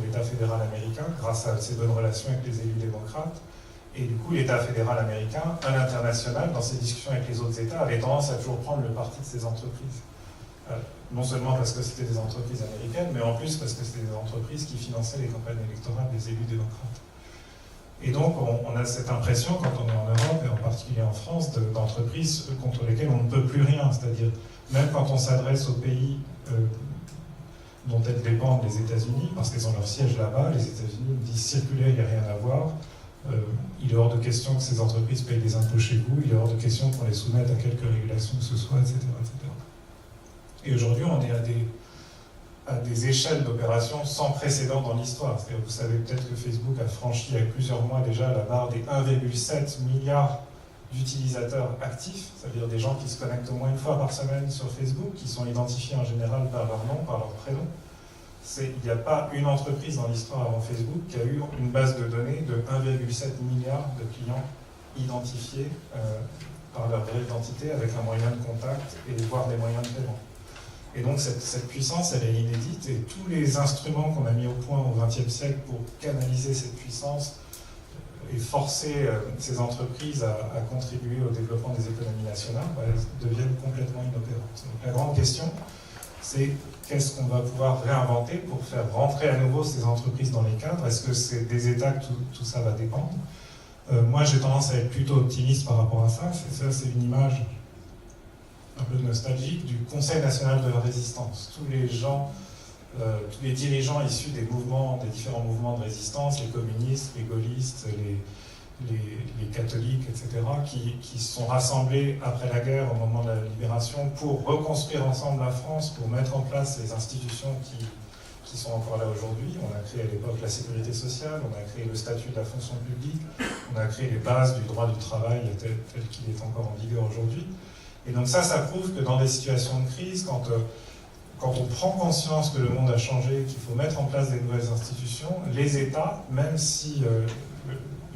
[SPEAKER 2] l'État fédéral américain grâce à ses bonnes relations avec les élus démocrates. Et du coup, l'État fédéral américain, à l'international, dans ses discussions avec les autres États, avait tendance à toujours prendre le parti de ces entreprises. Non seulement parce que c'était des entreprises américaines, mais en plus parce que c'était des entreprises qui finançaient les campagnes électorales des élus démocrates. Et donc, on a cette impression, quand on est en Europe, et en particulier en France, d'entreprises contre lesquelles on ne peut plus rien. C'est-à-dire, même quand on s'adresse aux pays dont elles dépendent, les États-Unis, parce qu'elles ont leur siège là-bas, les États-Unis nous disent circuler, il n'y a rien à voir. Il est hors de question que ces entreprises payent des impôts chez vous, il est hors de question qu'on les soumette à quelque régulation que ce soit, etc. etc. Et aujourd'hui, on est à des échelles d'opérations sans précédent dans l'histoire. C'est-à-dire, vous savez peut-être que Facebook a franchi il y a plusieurs mois déjà la barre des 1,7 milliard d'utilisateurs actifs, c'est-à-dire des gens qui se connectent au moins une fois par semaine sur Facebook, qui sont identifiés en général par leur nom, par leur prénom. Il n'y a pas une entreprise dans l'histoire avant Facebook qui a eu une base de données de 1,7 milliard de clients identifiés par leur vraie identité avec un moyen de contact et voire des moyens de paiement. Et donc cette puissance, elle est inédite, et tous les instruments qu'on a mis au point au XXe siècle pour canaliser cette puissance et forcer ces entreprises à contribuer au développement des économies nationales, deviennent complètement inopérantes. Donc la grande question, c'est qu'est-ce qu'on va pouvoir réinventer pour faire rentrer à nouveau ces entreprises dans les cadres? Est-ce que c'est des États que tout ça va dépendre? Moi, j'ai tendance à être plutôt optimiste par rapport à ça. C'est une image un peu nostalgique du Conseil national de la résistance. Tous les dirigeants issus des différents mouvements de résistance, les communistes, les gaullistes, les catholiques, etc., qui se sont rassemblés après la guerre, au moment de la libération, pour reconstruire ensemble la France, pour mettre en place les institutions qui sont encore là aujourd'hui. On a créé à l'époque la sécurité sociale, on a créé le statut de la fonction publique, on a créé les bases du droit du travail tel qu'il est encore en vigueur aujourd'hui. Et donc ça prouve que dans des situations de crise, quand quand on prend conscience que le monde a changé, qu'il faut mettre en place des nouvelles institutions, les États, même si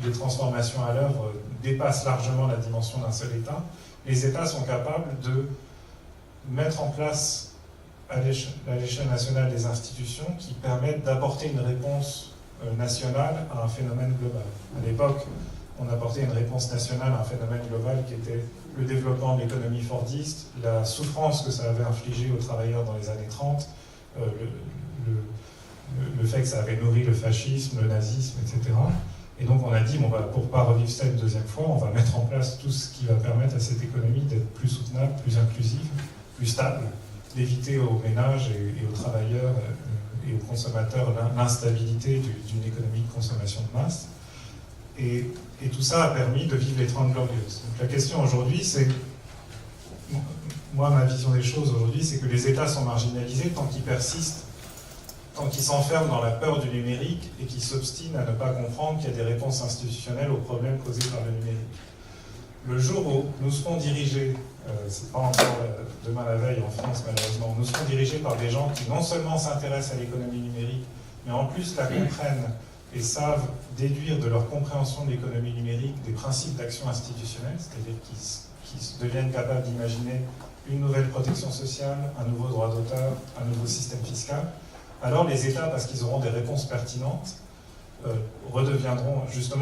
[SPEAKER 2] les transformations à l'œuvre dépassent largement la dimension d'un seul État, les États sont capables de mettre en place à l'échelle nationale des institutions qui permettent d'apporter une réponse nationale à un phénomène global. À l'époque, on apportait une réponse nationale à un phénomène global qui était le développement de l'économie fordiste, la souffrance que ça avait infligée aux travailleurs dans les années 30, le fait que ça avait nourri le fascisme, le nazisme, etc. Et donc on a dit, bon, pour ne pas revivre ça une deuxième fois, on va mettre en place tout ce qui va permettre à cette économie d'être plus soutenable, plus inclusive, plus stable, d'éviter aux ménages et aux travailleurs et aux consommateurs l'instabilité d'une économie de consommation de masse. Et tout ça a permis de vivre les 30 Glorieuses. Donc la question aujourd'hui, c'est, moi ma vision des choses aujourd'hui, c'est que les États sont marginalisés tant qu'ils persistent, tant qu'ils s'enferment dans la peur du numérique et qu'ils s'obstinent à ne pas comprendre qu'il y a des réponses institutionnelles aux problèmes causés par le numérique. Le jour où nous serons dirigés, c'est pas encore demain la veille en France malheureusement, nous serons dirigés par des gens qui non seulement s'intéressent à l'économie numérique, mais en plus la comprennent et savent déduire de leur compréhension de l'économie numérique des principes d'action institutionnelle, c'est-à-dire qu'ils deviennent capables d'imaginer une nouvelle protection sociale, un nouveau droit d'auteur, un nouveau système fiscal, alors les États, parce qu'ils auront des réponses pertinentes,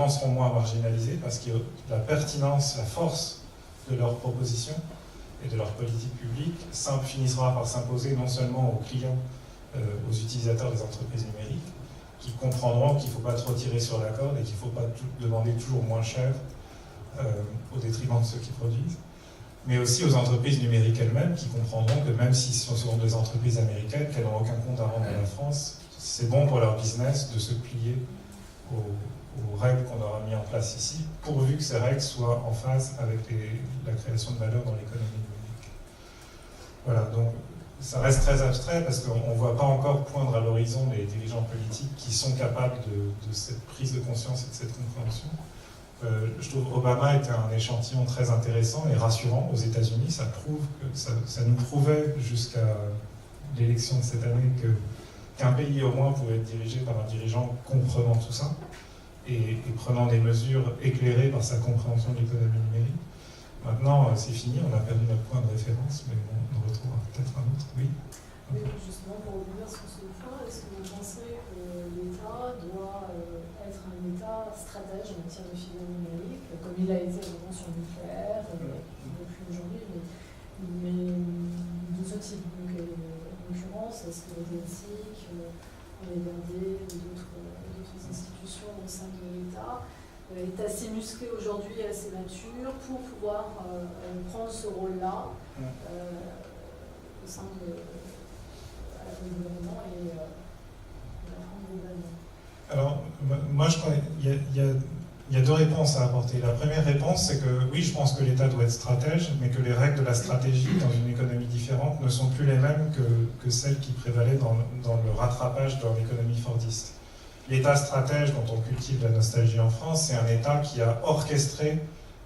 [SPEAKER 2] seront moins marginalisés, parce que la pertinence, la force de leurs propositions et de leur politique publique finira par s'imposer non seulement aux clients, aux utilisateurs des entreprises numériques, qui comprendront qu'il ne faut pas trop tirer sur la corde et qu'il ne faut pas demander toujours moins cher au détriment de ceux qui produisent, mais aussi aux entreprises numériques elles-mêmes qui comprendront que même si ce sont des entreprises américaines, qu'elles n'ont aucun compte à rendre à la France, c'est bon pour leur business de se plier aux règles qu'on aura mis en place ici, pourvu que ces règles soient en phase avec la création de valeur dans l'économie numérique. Voilà, donc ça reste très abstrait parce qu'on ne voit pas encore poindre à l'horizon les dirigeants politiques qui sont capables de cette prise de conscience et de cette compréhension. Je trouve Obama était un échantillon très intéressant et rassurant aux États-Unis. Ça nous prouvait jusqu'à l'élection de cette année qu'un pays au moins pouvait être dirigé par un dirigeant comprenant tout ça et prenant des mesures éclairées par sa compréhension de l'économie numérique. Maintenant, c'est fini, on a perdu notre point de référence, mais on en retrouvera peut-être un autre. Oui.
[SPEAKER 5] Mais justement, pour revenir sur ce point, est-ce que vous pensez que l'État doit être un État stratège en matière de filière numérique, comme il a été évidemment sur le nucléaire, depuis aujourd'hui, mais de ce type? Donc, en l'occurrence, est-ce que les éthiques, les BRD ou d'autres institutions au sein de l'État est assez musclé aujourd'hui, assez mature pour pouvoir prendre ce rôle-là au sein de le gouvernement et de la France globalement?
[SPEAKER 2] Alors, moi, je crois qu'il y a deux réponses à apporter. La première réponse, c'est que oui, je pense que l'État doit être stratège, mais que les règles de la stratégie dans une économie différente ne sont plus les mêmes que celles qui prévalaient dans le rattrapage dans l'économie fordiste. L'État stratège dont on cultive la nostalgie en France, c'est un État qui a orchestré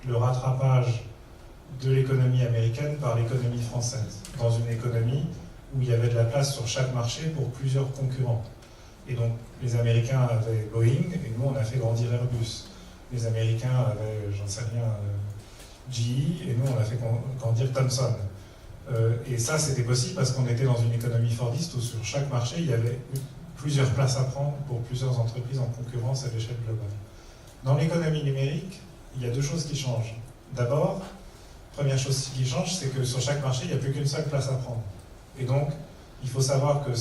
[SPEAKER 2] le rattrapage de l'économie américaine par l'économie française, dans une économie où il y avait de la place sur chaque marché pour plusieurs concurrents. Et donc, les Américains avaient Boeing, et nous, on a fait grandir Airbus. Les Américains avaient, j'en sais rien, GE, et nous, on a fait grandir Thomson. Et ça, c'était possible parce qu'on était dans une économie fordiste où sur chaque marché, il y avait plusieurs places à prendre pour plusieurs entreprises en concurrence à l'échelle globale. Dans l'économie numérique, il y a deux choses qui changent. D'abord, première chose qui change, c'est que sur chaque marché, il n'y a plus qu'une seule place à prendre. Et donc, il faut savoir que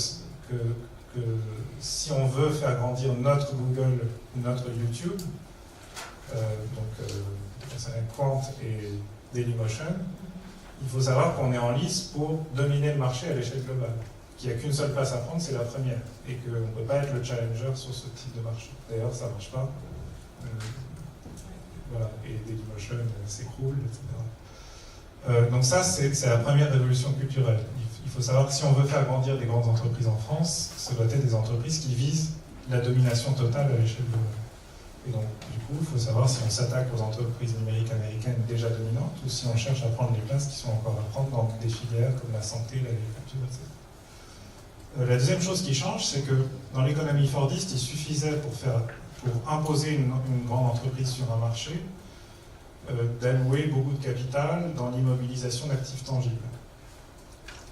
[SPEAKER 2] si on veut faire grandir notre Google ou notre YouTube, Quant et Dailymotion, il faut savoir qu'on est en lice pour dominer le marché à l'échelle globale. Qu'il n'y a qu'une seule place à prendre, c'est la première. Et qu'on ne peut pas être le challenger sur ce type de marché. D'ailleurs, ça ne marche pas. Voilà. Et Dailymotion s'écroule, etc. Donc ça, c'est la première révolution culturelle. Il faut savoir que si on veut faire grandir des grandes entreprises en France, ce doit être des entreprises qui visent la domination totale à l'échelle globale. Et donc, du coup, il faut savoir si on s'attaque aux entreprises numériques américaines déjà dominantes ou si on cherche à prendre les places qui sont encore à prendre dans des filières comme la santé, l'agriculture, etc. La deuxième chose qui change, c'est que dans l'économie fordiste, il suffisait pour imposer une grande entreprise sur un marché d'allouer beaucoup de capital dans l'immobilisation d'actifs tangibles.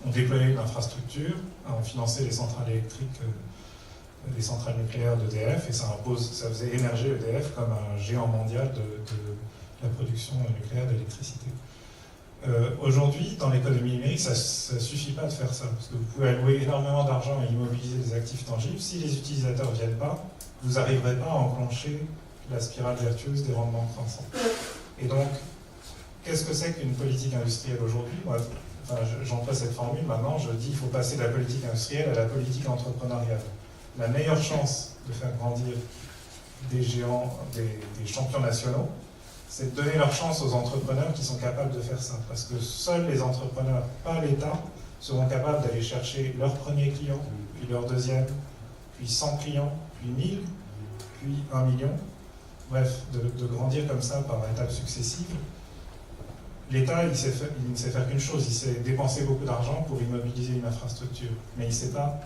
[SPEAKER 2] On déployait une infrastructure, on finançait les centrales électriques, les centrales nucléaires d'EDF, et ça faisait émerger EDF comme un géant mondial de la production nucléaire d'électricité. Aujourd'hui, dans l'économie numérique, ça ne suffit pas de faire ça, parce que vous pouvez allouer énormément d'argent et immobiliser des actifs tangibles. Si les utilisateurs ne viennent pas, vous n'arriverez pas à enclencher la spirale vertueuse des rendements croissants. Et donc, qu'est-ce que c'est qu'une politique industrielle aujourd'hui? Moi, j'emploie cette formule maintenant, je dis qu'il faut passer de la politique industrielle à la politique entrepreneuriale. La meilleure chance de faire grandir des géants, des champions nationaux, c'est de donner leur chance aux entrepreneurs qui sont capables de faire ça. Parce que seuls les entrepreneurs, pas l'État, seront capables d'aller chercher leur premier client, puis leur deuxième, puis 100 clients, puis 1000, puis 1 million. Bref, de grandir comme ça par étapes successives. L'État, il ne sait faire qu'une chose, il sait dépenser beaucoup d'argent pour immobiliser une infrastructure. Mais il ne sait pas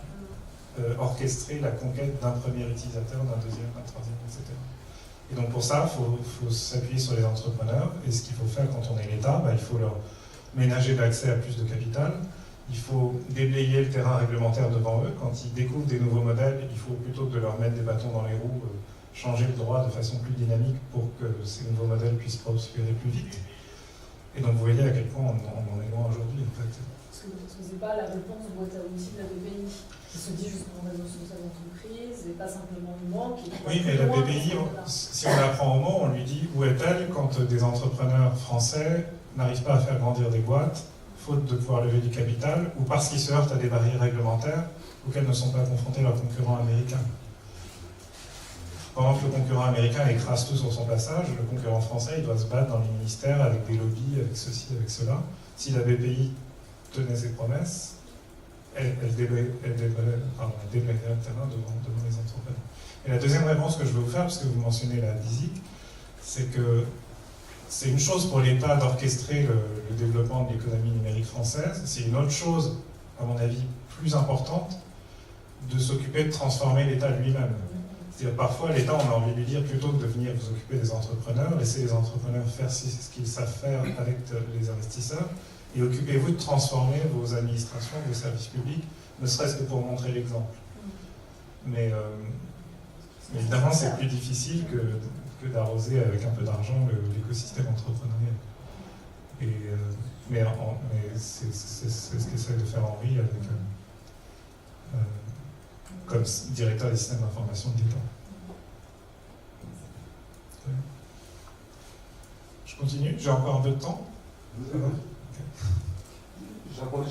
[SPEAKER 2] orchestrer la conquête d'un premier utilisateur, d'un deuxième, d'un troisième, etc. Et donc pour ça, il faut s'appuyer sur les entrepreneurs. Et ce qu'il faut faire quand on est l'État, il faut leur ménager l'accès à plus de capital. Il faut déblayer le terrain réglementaire devant eux. Quand ils découvrent des nouveaux modèles, il faut plutôt que de leur mettre des bâtons dans les roues, changer le droit de façon plus dynamique pour que ces nouveaux modèles puissent prospérer plus vite. Et donc vous voyez à quel point on en est loin aujourd'hui en fait.
[SPEAKER 5] Parce que ce n'est pas la réponse de boîte à outils de la BPI, qui se dit justement réseau social d'entreprise, et pas simplement une banque.
[SPEAKER 2] Oui, mais la BPI, si on la prend au mot, on lui dit où est-elle quand des entrepreneurs français n'arrivent pas à faire grandir des boîtes, faute de pouvoir lever du capital, ou parce qu'ils se heurtent à des barrières réglementaires auxquelles ne sont pas confrontés leurs concurrents américains. Pendant que le concurrent américain écrase tout sur son passage, le concurrent français il doit se battre dans les ministères avec des lobbies, avec ceci, avec cela. Si la BPI tenait ses promesses, elle déblayerait le terrain devant les entrepreneurs. Et la deuxième réponse que je veux vous faire, parce que vous mentionnez la DISIC, c'est que c'est une chose pour l'État d'orchestrer le développement de l'économie numérique française, c'est une autre chose, à mon avis, plus importante, de s'occuper de transformer l'État lui-même. C'est-à-dire parfois l'État, on a envie de lui dire plutôt que de venir vous occuper des entrepreneurs, laissez les entrepreneurs faire ce qu'ils savent faire avec les investisseurs, et occupez-vous de transformer vos administrations, vos services publics, ne serait-ce que pour montrer l'exemple. Mais évidemment, c'est plus difficile que d'arroser avec un peu d'argent l'écosystème entrepreneurial. Mais c'est ce qu'essaie de faire Henri avec comme directeur des systèmes d'information de l'État. Je continue, j'ai encore un peu de temps.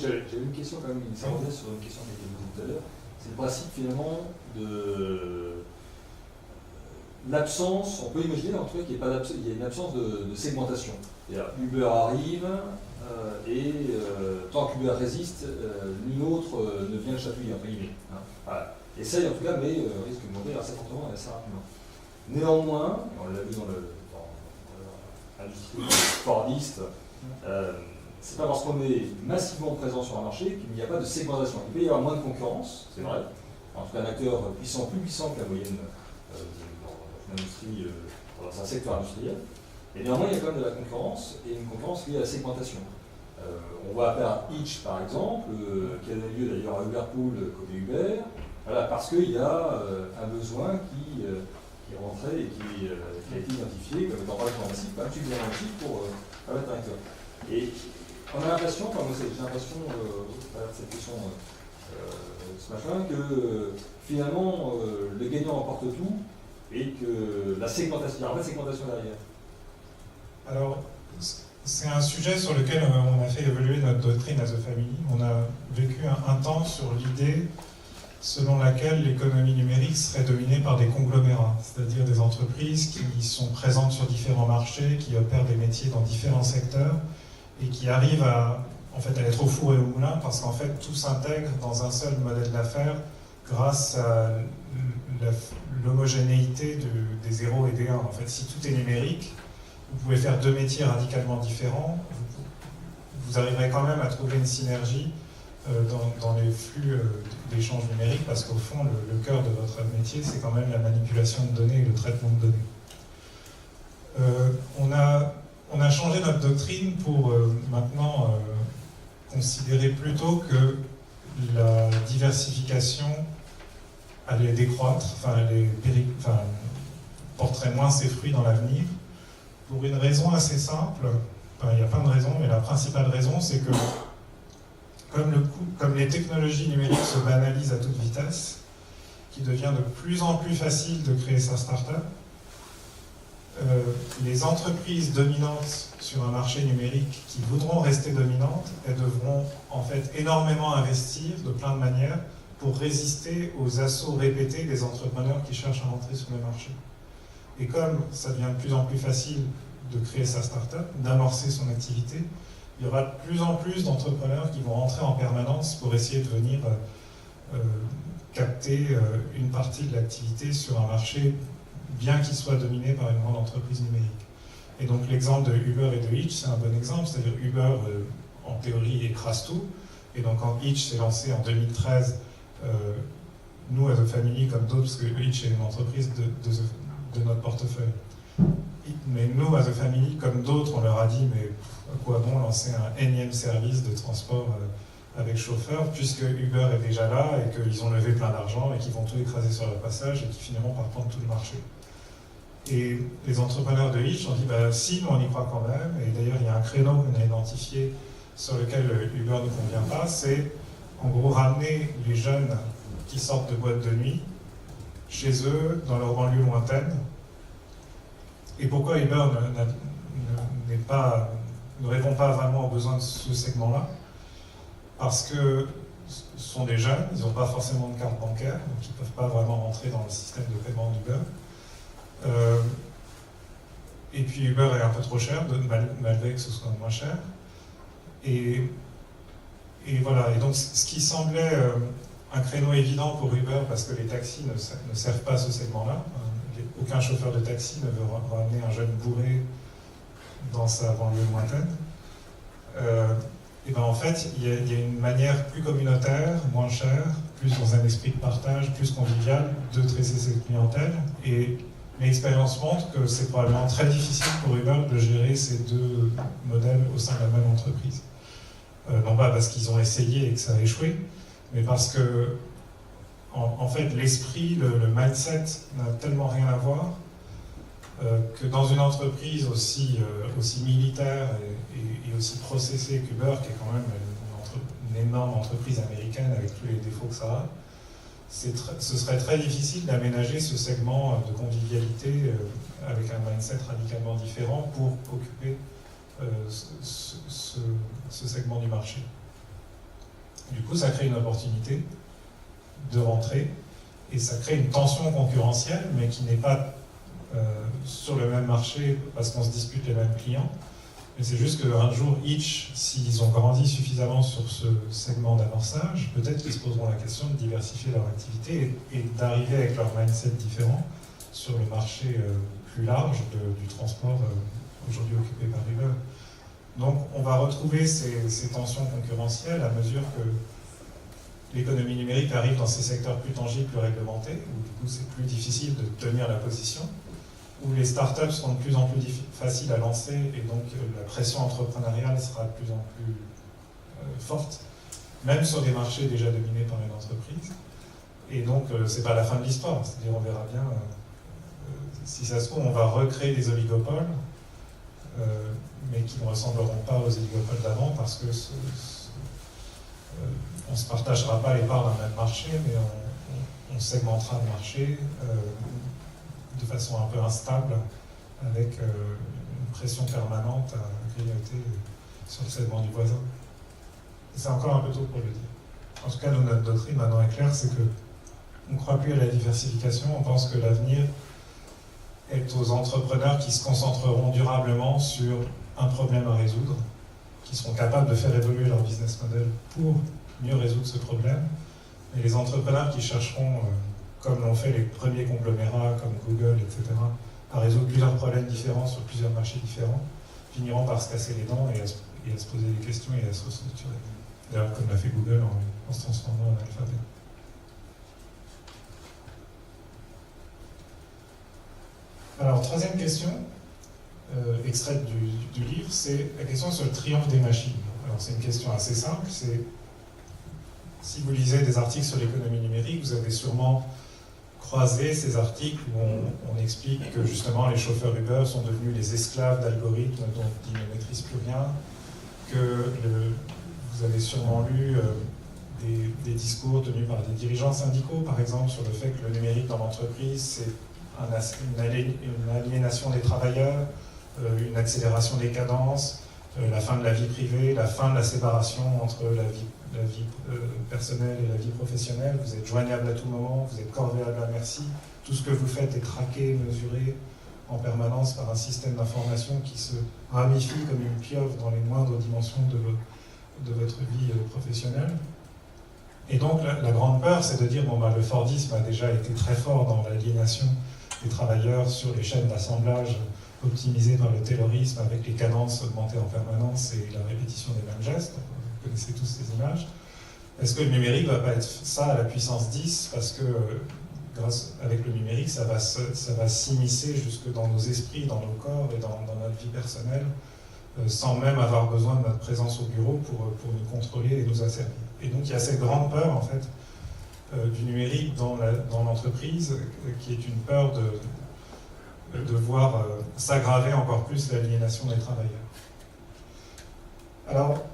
[SPEAKER 6] J'avais une question quand même, il s'abordait sur une question qui a été posée tout à l'heure. C'est le principe finalement de l'absence, on peut imaginer en tout cas qu'il y a une absence de segmentation. Uber arrive et tant qu'Uber résiste, nul autre ne vient le chatouiller, entre guillemets. Hein. Voilà. Essaye en tout cas, mais risque de mourir assez fortement et assez rapidement. Néanmoins, on l'a vu dans l'industrie fordiste, c'est pas parce qu'on est massivement présent sur un marché qu'il n'y a pas de segmentation. Il peut y avoir moins de concurrence, c'est vrai. En tout cas, un acteur puissant, plus puissant que la moyenne dans l'industrie, dans un secteur industriel. Et néanmoins, il y a quand même de la concurrence, et une concurrence liée à la segmentation. On voit appel à Hitch, par exemple, qui a donné lieu d'ailleurs à Uberpool côté Uber, voilà, parce qu'il y a un besoin qui est rentré et qui a été identifié comme étant relativement massif, pas suffisamment massif pour permettre un acteur. Et on a l'impression, enfin moi j'ai l'impression, à travers cette question ce matin, que finalement le gagnant emporte tout et que la segmentation, il y a pas de segmentation derrière.
[SPEAKER 2] Alors, c'est un sujet sur lequel on a fait évoluer notre doctrine as a family. On a vécu un temps sur l'idée selon laquelle l'économie numérique serait dominée par des conglomérats, c'est-à-dire des entreprises qui sont présentes sur différents marchés, qui opèrent des métiers dans différents secteurs et qui arrivent à être au four et au moulin parce qu'en fait tout s'intègre dans un seul modèle d'affaires grâce à l'homogénéité des 0 et des 1. En fait, si tout est numérique, vous pouvez faire deux métiers radicalement différents, vous arriverez quand même à trouver une synergie dans les flux d'échanges numériques, parce qu'au fond, le cœur de votre métier, c'est quand même la manipulation de données et le traitement de données. On a changé notre doctrine pour maintenant considérer plutôt que la diversification allait décroître, porterait moins ses fruits dans l'avenir, pour une raison assez simple. Il y a plein de raisons, mais la principale raison, c'est que comme les technologies numériques se banalisent à toute vitesse, qu'il devient de plus en plus facile de créer sa start-up, les entreprises dominantes sur un marché numérique qui voudront rester dominantes, elles devront en fait énormément investir de plein de manières pour résister aux assauts répétés des entrepreneurs qui cherchent à rentrer sur le marché. Et comme ça devient de plus en plus facile de créer sa start-up, d'amorcer son activité, il y aura de plus en plus d'entrepreneurs qui vont rentrer en permanence pour essayer de venir capter une partie de l'activité sur un marché, bien qu'il soit dominé par une grande entreprise numérique. Et donc l'exemple de Uber et de Hitch, c'est un bon exemple, c'est-à-dire Uber, en théorie, écrase tout, et donc quand Hitch s'est lancé en 2013, nous, as a family, comme d'autres, parce que Hitch est une entreprise de notre portefeuille, mais nous, as a family, comme d'autres, on leur a dit, mais à quoi bon lancer un énième service de transport avec chauffeur, puisque Uber est déjà là et qu'ils ont levé plein d'argent et qu'ils vont tout écraser sur leur passage et qu'ils finiront par prendre tout le marché. Et les entrepreneurs de Hitch ont dit, si, mais on y croit quand même, et d'ailleurs il y a un créneau qu'on a identifié sur lequel Uber ne convient pas, c'est en gros ramener les jeunes qui sortent de boîtes de nuit chez eux, dans leur banlieue lointaine. Et pourquoi Uber ne répond pas vraiment aux besoins de ce segment-là? Parce que ce sont des jeunes, ils n'ont pas forcément de carte bancaire, donc ils ne peuvent pas vraiment rentrer dans le système de paiement d'Uber. Et puis Uber est un peu trop cher, malgré que ce soit moins cher. Et voilà, et donc ce qui semblait un créneau évident pour Uber, parce que les taxis ne servent pas ce segment-là. Aucun chauffeur de taxi ne veut ramener un jeune bourré dans sa banlieue lointaine. Et ben en fait, il y a une manière plus communautaire, moins chère, plus dans un esprit de partage, plus convivial, de traiter cette clientèle. Et l'expérience montre que c'est probablement très difficile pour Uber de gérer ces deux modèles au sein de la même entreprise. Non pas parce qu'ils ont essayé et que ça a échoué, mais parce que en fait, l'esprit, le mindset n'a tellement rien à voir que dans une entreprise aussi militaire et aussi processée qu'Uber, qui est quand même une énorme entreprise américaine avec tous les défauts que ça a, ce serait très difficile d'aménager ce segment de convivialité avec un mindset radicalement différent pour occuper ce segment du marché. Du coup, ça crée une opportunité de rentrer et ça crée une tension concurrentielle, mais qui n'est pas sur le même marché parce qu'on se dispute les mêmes clients. Mais c'est juste qu'un jour, Hitch, s'ils ont grandi suffisamment sur ce segment d'amorçage, peut-être qu'ils se poseront la question de diversifier leur activité et d'arriver avec leur mindset différent sur le marché plus large du transport aujourd'hui occupé par Uber. Donc on va retrouver ces tensions concurrentielles à mesure que l'économie numérique arrive dans ces secteurs plus tangibles, plus réglementés, où du coup c'est plus difficile de tenir la position, où les startups seront de plus en plus faciles à lancer et donc la pression entrepreneuriale sera de plus en plus forte, même sur des marchés déjà dominés par une entreprise. Et donc c'est pas la fin de l'histoire, c'est-à-dire on verra bien, si ça se trouve on va recréer des oligopoles, mais qui ne ressembleront pas aux oligopoles d'avant parce que on ne se partagera pas les parts d'un même marché, mais on segmentera le marché de façon un peu instable, avec une pression permanente à grignoter sur le segment du voisin. C'est encore un peu tôt pour le dire. En tout cas, notre doctrine maintenant est claire, c'est qu'on ne croit plus à la diversification, on pense que l'avenir est aux entrepreneurs qui se concentreront durablement sur un problème à résoudre, qui seront capables de faire évoluer leur business model pour mieux résoudre ce problème. Et les entrepreneurs qui chercheront, comme l'ont fait les premiers conglomérats comme Google, etc., à résoudre plusieurs problèmes différents sur plusieurs marchés différents, finiront par se casser les dents et à se poser des questions et à se restructurer. d'ailleurs comme l'a fait Google en se transformant en Alphabet. Alors, troisième question, extraite du livre, c'est la question sur le triomphe des machines. Alors, c'est une question assez simple, c'est si vous lisez des articles sur l'économie numérique, vous avez sûrement croisé ces articles où on explique que justement les chauffeurs Uber sont devenus les esclaves d'algorithmes dont ils ne maîtrisent plus rien, que vous avez sûrement lu des discours tenus par des dirigeants syndicaux, par exemple, sur le fait que le numérique dans l'entreprise, c'est une aliénation des travailleurs, une accélération des cadences, la fin de la vie privée, la fin de la séparation entre la vie personnelle et la vie professionnelle. Vous êtes joignable à tout moment, vous êtes corvéable à merci. Tout ce que vous faites est traqué, mesuré en permanence par un système d'information qui se ramifie comme une pieuvre dans les moindres dimensions de votre vie professionnelle. Et donc la grande peur, c'est de dire bon, le Fordisme a déjà été très fort dans l'aliénation des travailleurs sur les chaînes d'assemblage optimisées par le taylorisme avec les cadences augmentées en permanence et la répétition des mêmes gestes. Vous connaissez tous ces images. Est-ce que le numérique ne va pas être ça à la puissance 10 parce que avec le numérique, ça va s'immiscer jusque dans nos esprits, dans nos corps et dans notre vie personnelle, sans même avoir besoin de notre présence au bureau pour nous contrôler et nous asservir. Et donc il y a cette grande peur en fait du numérique dans l'entreprise, qui est une peur de voir s'aggraver encore plus l'aliénation des travailleurs. Alors,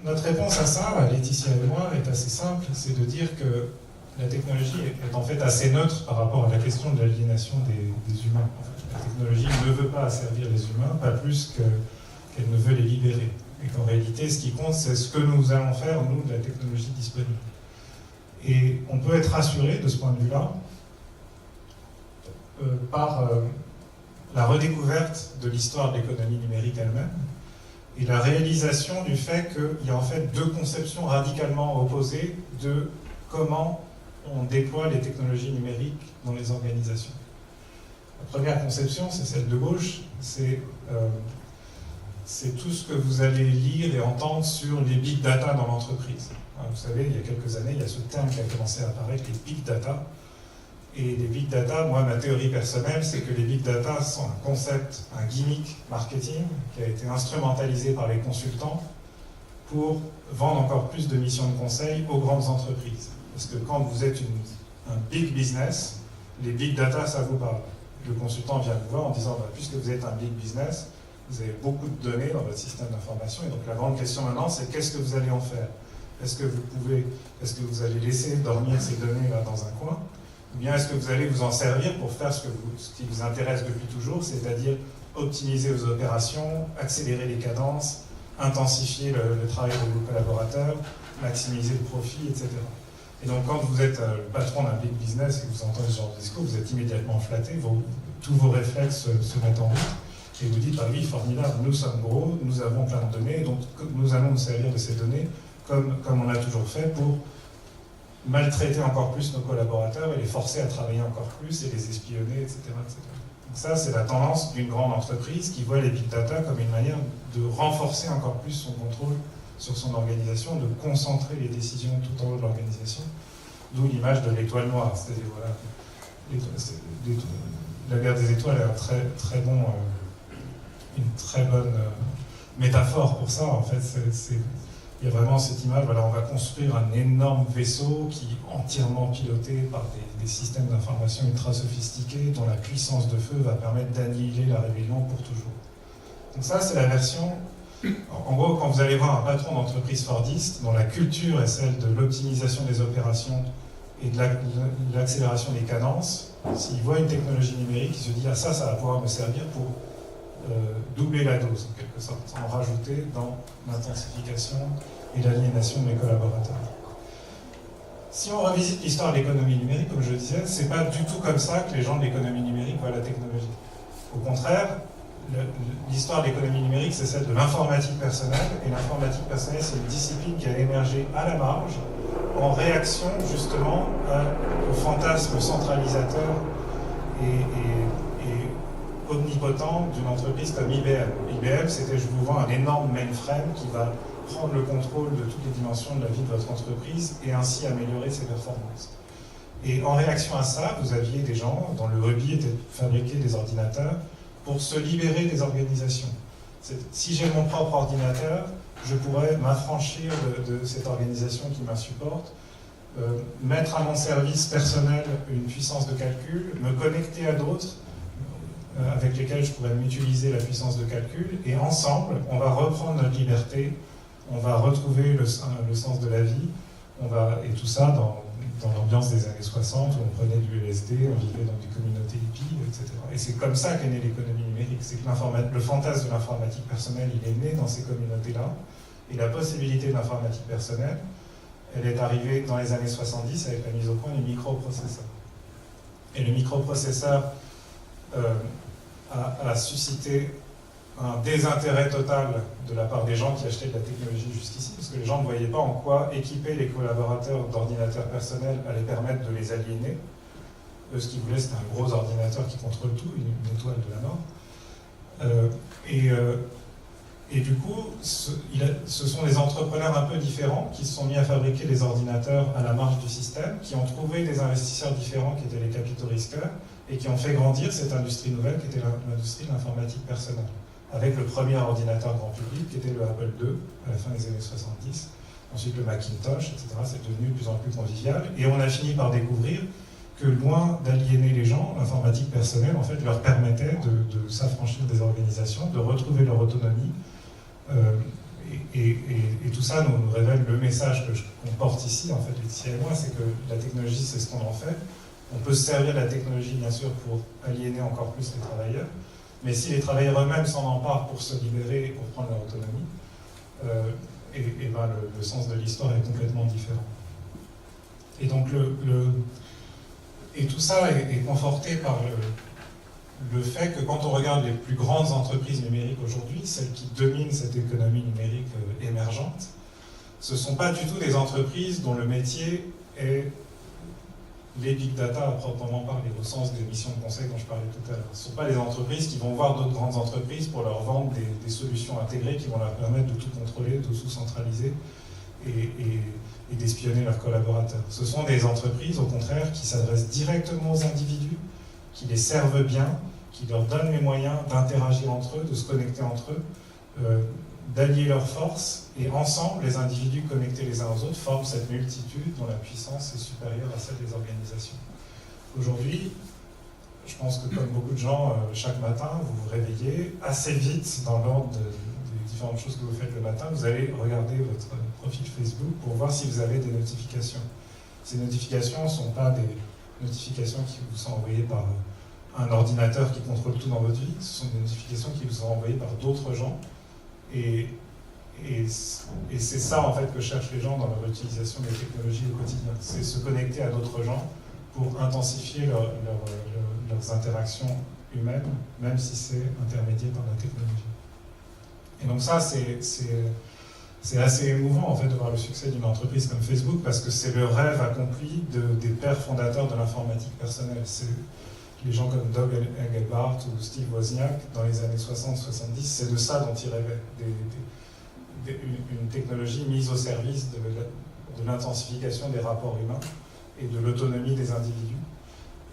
[SPEAKER 2] notre réponse à ça, Laetitia et moi, est assez simple, c'est de dire que la technologie est en fait assez neutre par rapport à la question de l'aliénation des humains. En fait, la technologie ne veut pas asservir les humains, pas plus qu'elle ne veut les libérer. Et qu'en réalité, ce qui compte, c'est ce que nous allons faire, nous, de la technologie disponible. Et on peut être rassuré de ce point de vue-là par la redécouverte de l'histoire de l'économie numérique elle-même et la réalisation du fait qu'il y a en fait deux conceptions radicalement opposées de comment on déploie les technologies numériques dans les organisations. La première conception, c'est celle de gauche, c'est tout ce que vous allez lire et entendre sur les big data dans l'entreprise. Vous savez, il y a quelques années, il y a ce terme qui a commencé à apparaître, les big data. Et les big data, moi, ma théorie personnelle, c'est que les big data sont un concept, un gimmick marketing qui a été instrumentalisé par les consultants pour vendre encore plus de missions de conseil aux grandes entreprises. Parce que quand vous êtes un big business, les big data, ça vous parle. Le consultant vient vous voir en disant, puisque vous êtes un big business, vous avez beaucoup de données dans votre système d'information. Et donc la grande question maintenant, c'est qu'est-ce que vous allez en faire ? Est-ce que vous allez laisser dormir ces données-là dans un coin ? Ou bien est-ce que vous allez vous en servir pour faire ce qui vous intéresse depuis toujours, c'est-à-dire optimiser vos opérations, accélérer les cadences, intensifier le travail de vos collaborateurs, maximiser le profit, etc. Et donc quand vous êtes le patron d'un big business et que vous entendez ce genre de discours, vous êtes immédiatement flatté, tous vos réflexes se mettent en route, et vous dites, oui, formidable, nous sommes gros, nous avons plein de données, donc nous allons nous servir de ces données comme on a toujours fait pour maltraiter encore plus nos collaborateurs et les forcer à travailler encore plus et les espionner, etc. etc. Donc ça, c'est la tendance d'une grande entreprise qui voit les big data comme une manière de renforcer encore plus son contrôle sur son organisation, de concentrer les décisions tout en haut de l'organisation, d'où l'image de l'étoile noire. C'est-à-dire, voilà, la guerre des étoiles est une très bonne métaphore pour ça. En fait, il y a vraiment cette image, voilà, on va construire un énorme vaisseau qui est entièrement piloté par des systèmes d'information ultra sophistiqués dont la puissance de feu va permettre d'annihiler la rébellion pour toujours. Donc ça, c'est la version... En gros, quand vous allez voir un patron d'entreprise fordiste, dont la culture est celle de l'optimisation des opérations et de l'accélération des cadences, s'il voit une technologie numérique, il se dit « Ah, ça va pouvoir me servir pour doubler la dose, en quelque sorte, en rajouter dans l'intensification et l'aliénation de mes collaborateurs. » Si on revisite l'histoire de l'économie numérique, comme je le disais, c'est pas du tout comme ça que les gens de l'économie numérique voient la technologie. Au contraire, l'histoire de l'économie numérique, c'est celle de l'informatique personnelle, et l'informatique personnelle, c'est une discipline qui a émergé à la marge, en réaction justement au fantasme centralisateur et omnipotent d'une entreprise comme IBM. IBM, c'était, je vous vends un énorme mainframe qui va prendre le contrôle de toutes les dimensions de la vie de votre entreprise et ainsi améliorer ses performances. Et en réaction à ça, vous aviez des gens dont le hobby était de fabriquer des ordinateurs pour se libérer des organisations. Si j'ai mon propre ordinateur, je pourrais m'affranchir de cette organisation qui m'insupporte, mettre à mon service personnel une puissance de calcul, me connecter à d'autres avec lesquels je pourrais mutualiser la puissance de calcul, et ensemble, on va reprendre notre liberté, on va retrouver le sens de la vie, et tout ça dans l'ambiance des années 60, où on prenait du LSD, on vivait dans des communautés hippies, etc. Et c'est comme ça qu'est née l'économie numérique. C'est que le fantasme de l'informatique personnelle, il est né dans ces communautés-là, et la possibilité de l'informatique personnelle, elle est arrivée dans les années 70 avec la mise au point du microprocesseur. Et le microprocesseur a suscité un désintérêt total de la part des gens qui achetaient de la technologie jusqu'ici, parce que les gens ne voyaient pas en quoi équiper les collaborateurs d'ordinateurs personnels allait permettre de les aliéner. Eux, ce qu'ils voulaient, c'était un gros ordinateur qui contrôle tout, une étoile de la mort. Et du coup, ce sont des entrepreneurs un peu différents qui se sont mis à fabriquer des ordinateurs à la marge du système, qui ont trouvé des investisseurs différents qui étaient les capitaux risqueurs, et qui ont fait grandir cette industrie nouvelle qui était l'industrie de l'informatique personnelle, avec le premier ordinateur grand public qui était le Apple II à la fin des années 70, ensuite le Macintosh, etc. C'est devenu de plus en plus convivial, et on a fini par découvrir que loin d'aliéner les gens, l'informatique personnelle en fait leur permettait de s'affranchir des organisations, de retrouver leur autonomie, et tout ça nous révèle le message qu'on porte ici, en fait, Laetitia et moi, c'est que la technologie, c'est ce qu'on en fait. On peut se servir de la technologie, bien sûr, pour aliéner encore plus les travailleurs, mais si les travailleurs eux-mêmes s'en emparent pour se libérer et pour prendre leur autonomie, le sens de l'histoire est complètement différent. Et donc, tout ça est conforté par le fait que quand on regarde les plus grandes entreprises numériques aujourd'hui, celles qui dominent cette économie numérique émergente, ce ne sont pas du tout des entreprises dont le métier est les big data à proprement parler, au sens des missions de conseil dont je parlais tout à l'heure. Ce ne sont pas des entreprises qui vont voir d'autres grandes entreprises pour leur vendre des solutions intégrées qui vont leur permettre de tout contrôler, de tout centraliser et d'espionner leurs collaborateurs. Ce sont des entreprises, au contraire, qui s'adressent directement aux individus, qui les servent bien, qui leur donnent les moyens d'interagir entre eux, de se connecter entre eux, d'allier leurs forces, et ensemble, les individus connectés les uns aux autres forment cette multitude dont la puissance est supérieure à celle des organisations. Aujourd'hui, je pense que comme beaucoup de gens, chaque matin, vous vous réveillez assez vite dans l'ordre des différentes choses que vous faites le matin, vous allez regarder votre profil Facebook pour voir si vous avez des notifications. Ces notifications ne sont pas des notifications qui vous sont envoyées par un ordinateur qui contrôle tout dans votre vie, ce sont des notifications qui vous sont envoyées par d'autres gens, et c'est ça en fait que cherchent les gens dans leur utilisation des technologies au quotidien, c'est se connecter à d'autres gens pour intensifier leurs interactions humaines, même si c'est intermédié par la technologie. Et donc ça, c'est assez émouvant en fait de voir le succès d'une entreprise comme Facebook, parce que c'est le rêve accompli des pères fondateurs de l'informatique personnelle. C'est les gens comme Doug Engelbart ou Steve Wozniak dans les années 60-70, c'est de ça dont ils rêvaient, une technologie mise au service de l'intensification des rapports humains et de l'autonomie des individus.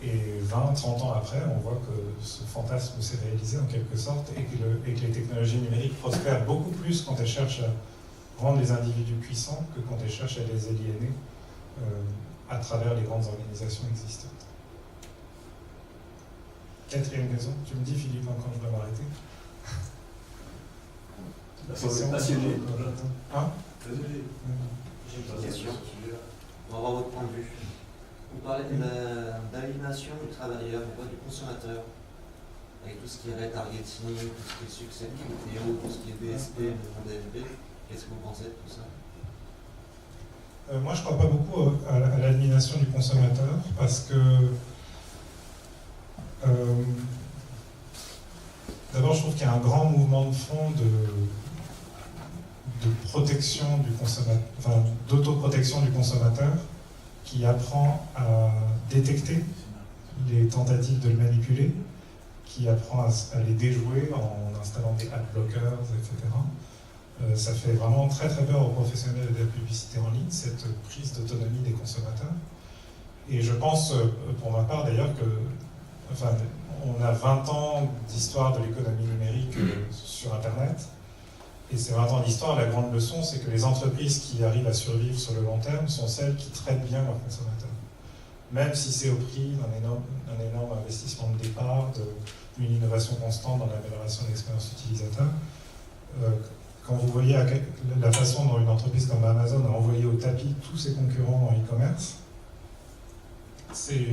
[SPEAKER 2] Et 20-30 ans après, on voit que ce fantasme s'est réalisé en quelque sorte, et que les technologies numériques prospèrent beaucoup plus quand elles cherchent à rendre les individus puissants que quand elles cherchent à les aliéner à travers les grandes organisations existantes. Quatrième raison, tu me dis Philippe quand je dois m'arrêter.
[SPEAKER 6] J'ai
[SPEAKER 7] une question. On va voir votre point de vue. Vous parlez d'aliénation du travailleur, mais pas du consommateur, avec tout ce qui est retargeting, tout ce qui est succès de vidéo, tout ce qui est DSP, le monde DNP. Qu'est-ce que vous pensez de tout ça?
[SPEAKER 2] Moi, je ne crois pas beaucoup à l'aliénation du consommateur, parce que d'abord, je trouve qu'il y a un grand mouvement de fond de protection du consommateur, enfin, d'autoprotection du consommateur, qui apprend à détecter les tentatives de le manipuler, qui apprend à les déjouer en installant des ad blockers, etc. Ça fait vraiment très très peur aux professionnels de la publicité en ligne, cette prise d'autonomie des consommateurs. Et je pense, pour ma part d'ailleurs, on a 20 ans d'histoire de l'économie numérique sur Internet. Et ces 20 ans d'histoire, la grande leçon, c'est que les entreprises qui arrivent à survivre sur le long terme sont celles qui traitent bien leurs consommateurs. Même si c'est au prix d'un énorme investissement de départ, d'une innovation constante dans l'amélioration de l'expérience utilisateur. Quand vous voyez la façon dont une entreprise comme Amazon a envoyé au tapis tous ses concurrents en e-commerce, c'est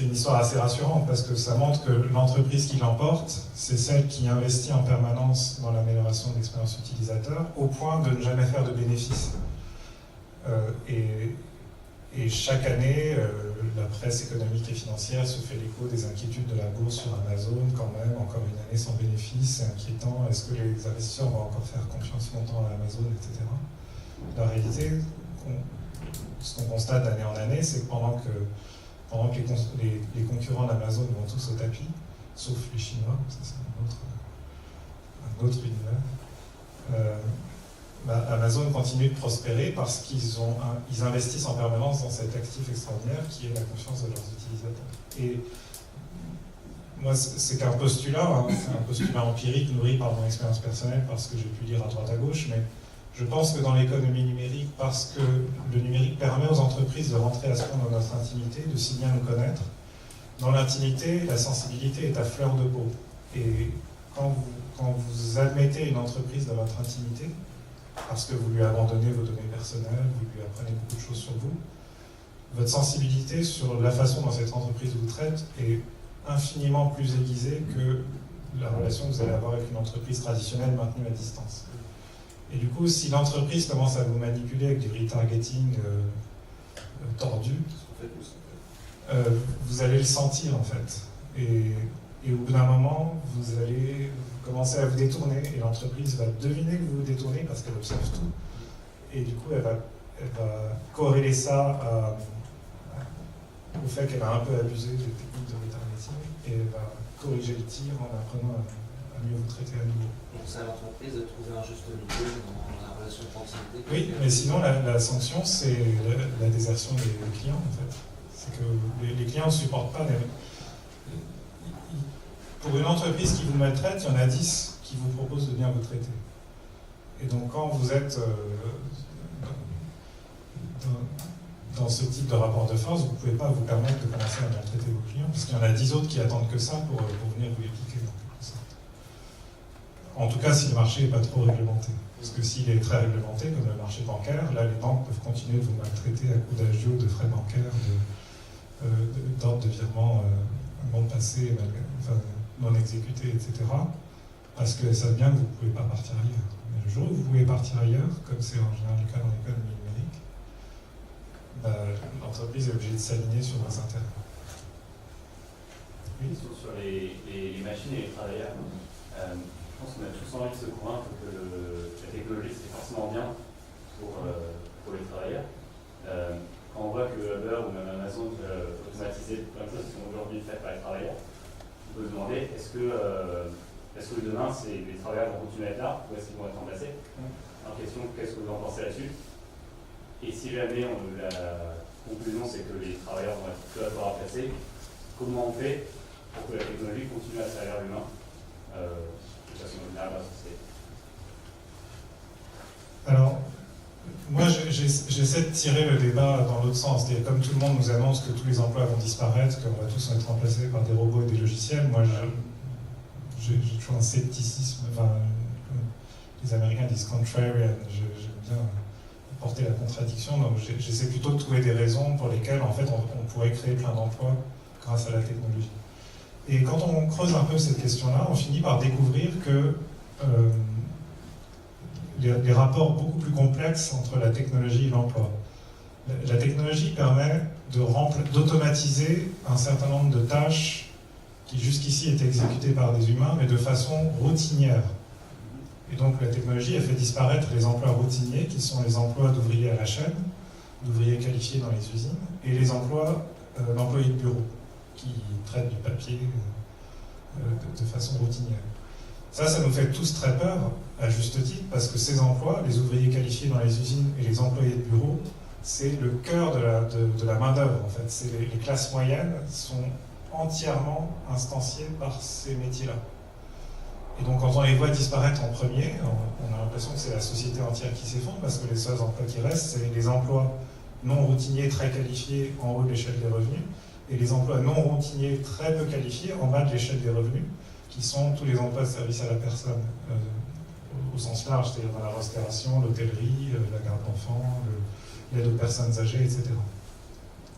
[SPEAKER 2] une histoire assez rassurante parce que ça montre que l'entreprise qui l'emporte, c'est celle qui investit en permanence dans l'amélioration de l'expérience utilisateur au point de ne jamais faire de bénéfices. Et chaque année, la presse économique et financière se fait l'écho des inquiétudes de la bourse sur Amazon, quand même, encore une année sans bénéfice, c'est inquiétant, est-ce que les investisseurs vont encore faire confiance longtemps à Amazon, etc. La réalité, ce qu'on constate d'année en année, c'est que pendant que les concurrents d'Amazon vont tous au tapis, sauf les Chinois, ça c'est un autre univers, Amazon continue de prospérer parce qu'ils investissent en permanence dans cet actif extraordinaire qui est la confiance de leurs utilisateurs. Et moi, c'est qu'un postulat, c'est un postulat empirique nourri par mon expérience personnelle, parce que j'ai pu lire à droite à gauche, mais je pense que dans l'économie numérique, parce que le numérique permet aux entreprises de rentrer à ce point dans notre intimité, de si bien nous connaître, dans l'intimité, la sensibilité est à fleur de peau. Et quand vous admettez une entreprise dans votre intimité, parce que vous lui abandonnez vos données personnelles, vous lui apprenez beaucoup de choses sur vous, votre sensibilité sur la façon dont cette entreprise vous traite est infiniment plus aiguisée que la relation que vous allez avoir avec une entreprise traditionnelle maintenue à distance. Et du coup, si l'entreprise commence à vous manipuler avec du retargeting tordu, vous allez le sentir en fait. Et au bout d'un moment, vous allez commencer à vous détourner, et l'entreprise va deviner que vous vous détournez parce qu'elle observe tout. Et du coup, elle va corréler ça au fait qu'elle a un peu abusé des techniques de retargeting, et elle va corriger le tir en apprenant à mieux vous traiter à nouveau.
[SPEAKER 7] Donc c'est à l'entreprise de trouver un juste milieu dans la relation de proximité.
[SPEAKER 2] Oui, mais sinon la sanction, c'est la désertion des clients en fait. C'est que les clients ne supportent pas. Pour une entreprise qui vous maltraite, il y en a 10 qui vous proposent de bien vous traiter. Et donc quand vous êtes dans ce type de rapport de force, vous ne pouvez pas vous permettre de commencer à maltraiter vos clients, parce qu'il y en a 10 autres qui attendent que ça pour venir vous les piquer en quelque sorte. En tout cas, si le marché n'est pas trop réglementé. Parce que s'il est très réglementé, comme le marché bancaire, là les banques peuvent continuer de vous maltraiter à coups d'agio, de frais bancaires, d'ordre de virement non passé, non exécuté, etc. Parce qu'elles savent bien que vous ne pouvez pas partir ailleurs. Mais le jour où vous pouvez partir ailleurs, comme c'est en général le cas dans l'économie numérique, l'entreprise est obligée de s'aligner sur vos intérêts.
[SPEAKER 8] Oui. Sur les machines et les travailleurs, je pense qu'on a tous envie de se convaincre que la technologie c'est forcément bien pour les travailleurs. Quand on voit que Uber ou même Amazon peut automatiser plein de choses qui sont aujourd'hui faites par les travailleurs, on peut se demander est-ce que demain les travailleurs vont continuer à être là ou est-ce qu'ils vont être remplacés? En question, qu'est-ce que vous en pensez là-dessus? Et si jamais la conclusion c'est que les travailleurs vont être peu à peu remplacés, comment on fait pour que la technologie continue à servir l'humain de façon générale dans la société?
[SPEAKER 2] Alors, moi j'essaie de tirer le débat dans l'autre sens. C'est-à-dire, comme tout le monde nous annonce que tous les emplois vont disparaître, qu'on va tous être remplacés par des robots et des logiciels, moi j'ai toujours un scepticisme. Enfin, les Américains disent contrarian, j'aime bien porter la contradiction, donc j'essaie plutôt de trouver des raisons pour lesquelles en fait on pourrait créer plein d'emplois grâce à la technologie. Et quand on creuse un peu cette question-là, on finit par découvrir que les rapports beaucoup plus complexes entre la technologie et l'emploi. La technologie permet d'automatiser un certain nombre de tâches qui jusqu'ici étaient exécutées par des humains, mais de façon routinière. Et donc la technologie a fait disparaître les emplois routiniers, qui sont les emplois d'ouvriers à la chaîne, d'ouvriers qualifiés dans les usines, et les emplois d'employés de bureau, qui traitent du papier de façon routinière. Ça nous fait tous très peur, à juste titre, parce que ces emplois, les ouvriers qualifiés dans les usines et les employés de bureau, c'est le cœur de la main-d'œuvre, en fait. Les classes moyennes sont entièrement instanciées par ces métiers-là. Et donc, quand on les voit disparaître en premier, on a l'impression que c'est la société entière qui s'effondre, parce que les seuls emplois qui restent, c'est les emplois non routiniers très qualifiés en haut de l'échelle des revenus, et les emplois non routiniers très peu qualifiés en bas de l'échelle des revenus, qui sont tous les emplois de service à la personne, au sens large, c'est-à-dire dans la restauration, l'hôtellerie, la garde d'enfants, l'aide aux personnes âgées, etc.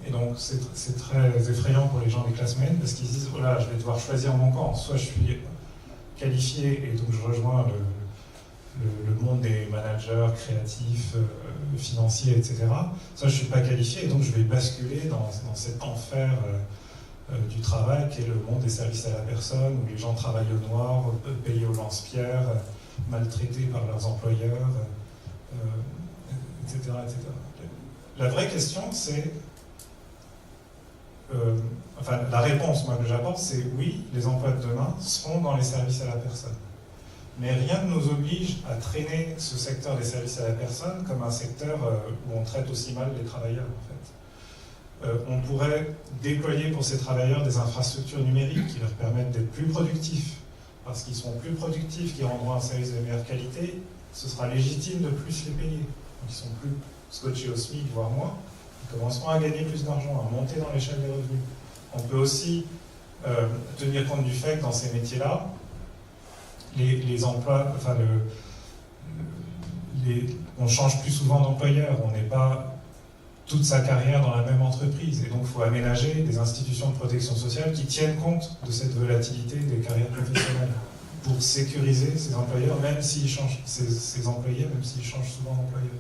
[SPEAKER 2] Et donc c'est très effrayant pour les gens des classes moyennes, parce qu'ils se disent, oh là, je vais devoir choisir mon camp, soit je suis qualifié, et donc je rejoins le monde des managers créatifs, financiers, etc. Soit je ne suis pas qualifié, et donc je vais basculer dans cet enfer du travail qui est le monde des services à la personne, où les gens travaillent au noir, payés au lance-pierre, maltraités par leurs employeurs, etc., etc. La vraie question, c'est... la réponse moi, que j'apporte, c'est oui, les emplois de demain seront dans les services à la personne. Mais rien ne nous oblige à traîner ce secteur des services à la personne comme un secteur où on traite aussi mal les travailleurs, en fait. On pourrait déployer pour ces travailleurs des infrastructures numériques qui leur permettent d'être plus productifs. Parce qu'ils seront plus productifs, qui rendront un service de meilleure qualité, ce sera légitime de plus les payer. Donc ils sont plus scotchés au SMIC, voire moins. Ils commenceront à gagner plus d'argent, à monter dans l'échelle des revenus. On peut aussi tenir compte du fait que dans ces métiers-là, les emplois, on change plus souvent d'employeur, on n'est pas toute sa carrière dans la même entreprise. Et donc, il faut aménager des institutions de protection sociale qui tiennent compte de cette volatilité des carrières professionnelles pour sécuriser ces employeurs, même s'ils changent, ces employés, même s'ils changent souvent d'employeur.